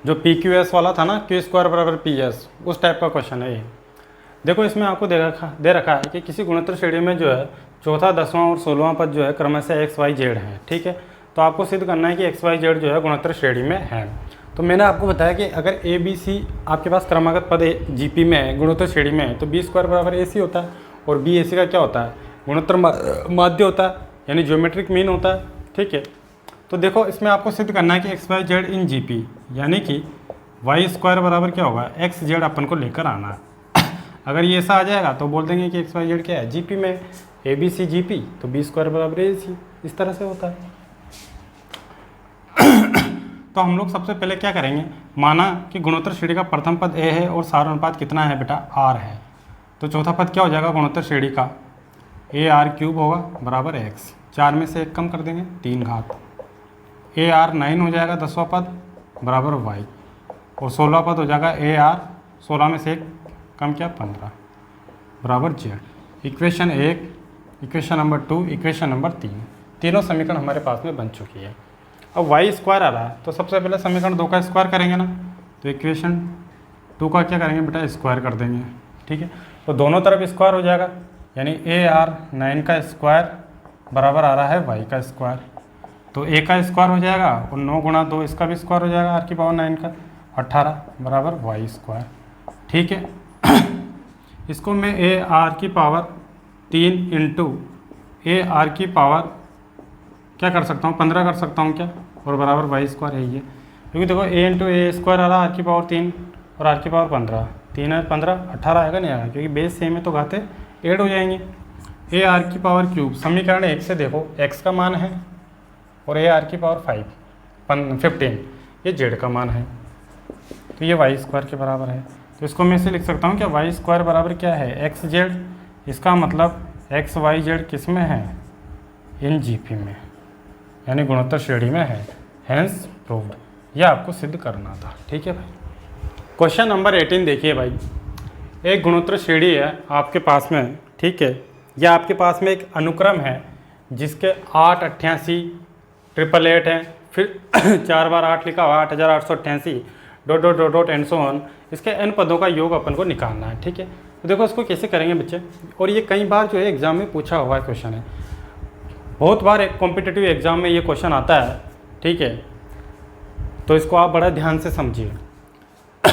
A: जो PQS वाला था ना, Q² बराबर PS, उस टाइप का क्वेश्चन है ये। देखो इसमें आपको दे रखा है कि किसी गुणोत्तर श्रेणी में जो है चौथा, 10वां और 16वां पद जो है क्रमशः XYZ है, ठीक है। तो आपको सिद्ध करना है कि XYZ जो है गुणोत्तर श्रेणी में है। तो मैंने आपको बताया कि अगर ABC आपके पास क्रमागत पद GP में है, गुणोत्तर श्रेणी में है, तो B² बराबर AC होता है, और BAC का क्या होता है गुणोत्तर माध्य होता है, यानी ज्योमेट्रिक मीन होता है, ठीक है। तो देखो इसमें आपको सिद्ध करना है कि XYZ इन GP, यानी कि Y² बराबर क्या होगा XZ अपन को लेकर आना है। अगर ये ऐसा आ जाएगा तो बोल देंगे कि XYZ क्या है GP में, ABC GP, तो B² बराबर AC, इस तरह से होता है। तो हम लोग सबसे पहले क्या करेंगे, माना कि गुणोत्तर श्रेणी का प्रथम पद A है और सार अनुपात कितना है बेटा R है, तो चौथा पद क्या हो जाएगा गुणोत्तर श्रेणी का AR³ होगा बराबर X, 4 में से 1 कम कर देंगे 3 घात, ए आर 9 हो जाएगा 10वां पद बराबर वाई, और 16वां पद हो जाएगा ए आर 16 में से 1 कम किया 15 बराबर Z. Equation 1, equation number 2, equation number 3, तीनों समीकरण हमारे पास में बन चुकी है। अब वाई स्क्वायर आ रहा है तो सबसे पहले समीकरण 2 का स्क्वायर करेंगे ना, तो इक्वेशन 2 का क्या करेंगे बेटा, स्क्वायर कर देंगे। ठीक है, तो दोनों तरफ स्क्वायर हो जाएगा, यानी ए आर 9 का स्क्वायर बराबर आ रहा है वाई का स्क्वायर, तो ए का स्क्वायर हो जाएगा और 9 गुणा 2 इसका भी स्क्वायर हो जाएगा आर की पावर 9 का 18 बराबर वाई स्क्वायर। ठीक है, इसको मैं ए आर की पावर 3 इंटू ए आर की पावर क्या कर सकता हूँ 15 कर सकता हूँ क्या, और बराबर वाई स्क्वायर है ये, क्योंकि देखो ए इंटू ए स्क्वायर आ रहा है आर की पावर 3 और आर की पावर 15, 3 है 15 18 आएगा नहीं आएगा, क्योंकि बेस सेम है तो घाते ऐड हो जाएंगे। ए आर की पावर क्यूब समीकरण 1 से देखो x का मान है और ए आर की पावर 15 ये जेड का मान है, तो ये वाई स्क्वायर के बराबर है। तो इसको मैं इसे लिख सकता हूँ कि वाई स्क्वायर बराबर क्या है एक्स जेड, इसका मतलब एक्स वाई जेड किस में है, इन जीपी में, यानी गुणोत्तर श्रेणी में है, हैंस प्रूव्ड। यह आपको सिद्ध करना था। ठीक है भाई, क्वेश्चन नंबर 18 देखिए भाई, एक गुणोत्तर श्रेणी है आपके पास में। ठीक है, यह आपके पास में एक अनुक्रम है जिसके 8 88 888 हैं, फिर 4 बार 8 लिखा हुआ 8888 dot dot dot dot and so on, इसके n पदों का योग अपन को निकालना है। ठीक है, तो देखो इसको कैसे करेंगे बच्चे, और ये कई बार जो है एग्जाम में पूछा हुआ है क्वेश्चन है, बहुत बार एक कॉम्पिटिटिव एग्जाम में ये क्वेश्चन आता है। ठीक है, तो इसको आप बड़ा ध्यान से समझिए। तो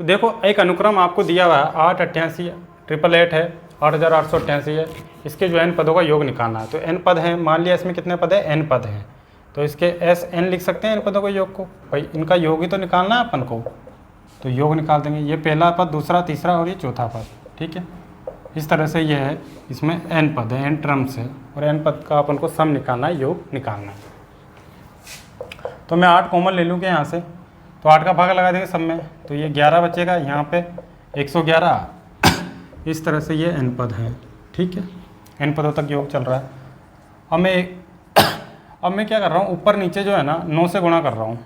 A: देखो एक अनुक्रम आपको दिया हुआ है 8 88 888 है, 8888 है, इसके जो n पदों का योग निकालना है। तो n पद हैं, मान लिया इसमें कितने पद है, n पद हैं, तो इसके एस n लिख सकते हैं इन पदों के योग को, भाई इनका योग ही तो निकालना है अपन को, तो योग निकाल देंगे। ये पहला पद, दूसरा, तीसरा और ये चौथा पद। ठीक है, इस तरह से ये है, इसमें n पद है, n टर्म्स है, और n पद का अपन को सम निकालना है, योग निकालना है। तो मैं 8 कॉमन ले लूँगा यहाँ से, तो 8 का भाग लगा देंगे सब में, तो ये 11 बचेगा, यहाँ पे 111, इस तरह से ये n पद है। ठीक है, n पदों तक योग चल रहा है। अब मैं क्या कर रहा हूँ, ऊपर नीचे जो है ना 9 से गुणा कर रहा हूँ,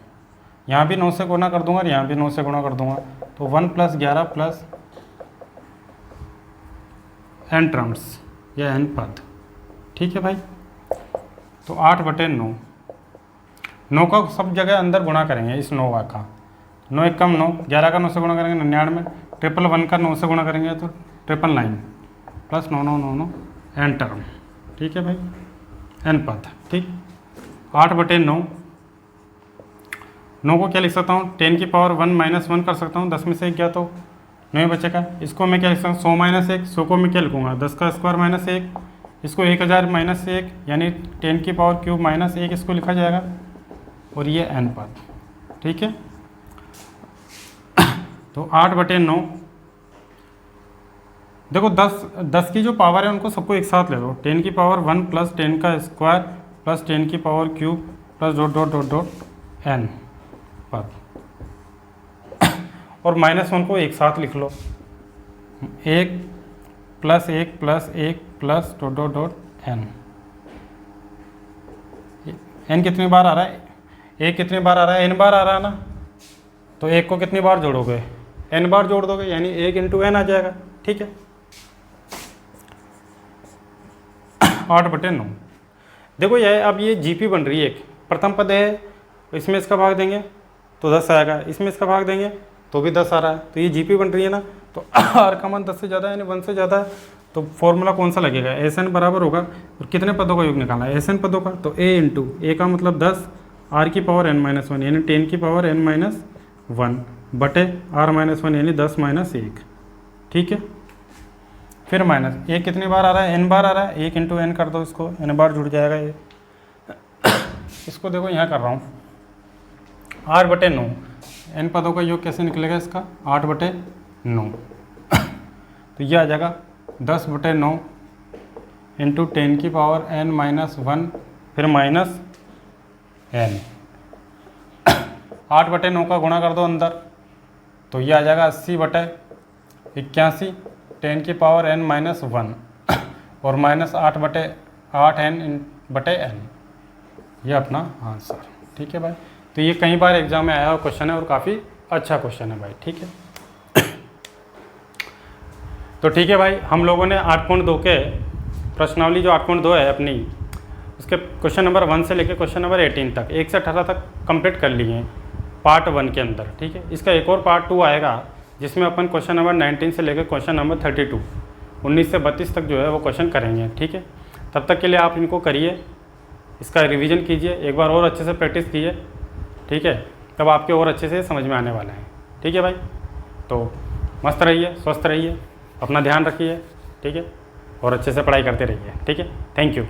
A: यहाँ भी 9 से गुणा कर दूंगा और यहाँ भी 9 से गुणा कर दूंगा, तो 1 + 11 प्लस n टर्म्स, यह n पद। ठीक है भाई, तो 8/9, 9 का सब जगह अंदर गुणा करेंगे, इस 9 का 9 1 कम 9, 11 का 9 से गुणा करेंगे 99, 111 का 9 से गुणा करेंगे तो 999 प्लस 9999 n टर्म। ठीक है भाई, n पद। ठीक, 8/9, 9 को क्या लिख सकता हूँ 10 की पावर 1 - 1 कर सकता हूँ, 10 में से 1 गया तो 9 बचेगा। इसको मैं क्या लिख सकता हूँ 100 - 1, 100 को मैं क्या लिखूँगा 10 का स्क्वायर -1, इसको 1000 - 1 यानी 10 की पावर क्यूब -1 इसको लिखा जाएगा, और ये n पद। ठीक है, तो 8/9, देखो 10 की जो पावर है उनको सबको एक साथ ले लो, 10 की पावर 1 प्लस 10 का स्क्वायर प्लस 10 की power cube plus dot dot dot dot n पद, और -1 को एक साथ लिख लो, 1 + 1 + 1 plus dot dot dot n कितनी बार आ रहा है, 1 कितनी बार आ रहा है, n बार आ रहा है ना, तो 1 को कितनी बार जोड़ोगे, n बार जोड़ दोगे, यानी 1 × n आ जाएगा। ठीक है, 8/9, देखो यह अब ये जीपी बन रही है, एक प्रथम पद है, इसमें इसका भाग देंगे तो 10 आएगा, इसमें इसका भाग देंगे तो भी 10 आ रहा है, तो ये जीपी बन रही है ना, तो आर का मान 10 से ज़्यादा है, यानी 1 से ज़्यादा है, तो फॉर्मूला कौन सा लगेगा, एस एन बराबर होगा, और कितने पदों का योग निकालना है, एस एन पदों का, तो ए का मतलब 10 आर की पावर n-1 यानी 10 की पावर n-1 बटे r - 1 यानी 10 - 1। ठीक है, फिर माइनस 1 कितनी बार आ रहा है, n बार आ रहा है, 1 × n कर दो, इसको n बार जुड़ जाएगा ये। इसको देखो यहाँ कर रहा हूँ 8/9, n पदों का योग कैसे निकलेगा इसका 8/9, तो ये आ जाएगा 10/9 × 10 की पावर n-1 फिर माइनस n, 8/9 का गुणा कर दो अंदर, तो ये आ जाएगा 80/81 10 की पावर n-1 और -8/8 n बटे n, ये अपना आंसर। ठीक है भाई, तो ये कई बार एग्जाम में आया हुआ क्वेश्चन है और काफ़ी अच्छा क्वेश्चन है भाई। ठीक है, तो ठीक है भाई, हम लोगों ने 8.2 के प्रश्नावली जो 8.2 है अपनी, उसके क्वेश्चन नंबर 1 से लेकर क्वेश्चन नंबर 18 तक 1 से 18 तक कंप्लीट कर लिए हैं पार्ट 1 के अंदर। ठीक है, इसका एक और पार्ट 2 आएगा जिसमें अपन क्वेश्चन नंबर 19 से लेकर क्वेश्चन नंबर 32 19 से 32 तक जो है वो क्वेश्चन करेंगे। ठीक है, तब तक के लिए आप इनको करिए, इसका रिवीजन कीजिए, एक बार और अच्छे से प्रैक्टिस कीजिए। ठीक है, तब आपके और अच्छे से समझ में आने वाला है। ठीक है भाई, तो मस्त रहिए, स्वस्थ रहिए, अपना ध्यान रखिए। ठीक है, और अच्छे से पढ़ाई करते रहिए। ठीक है, थैंक यू।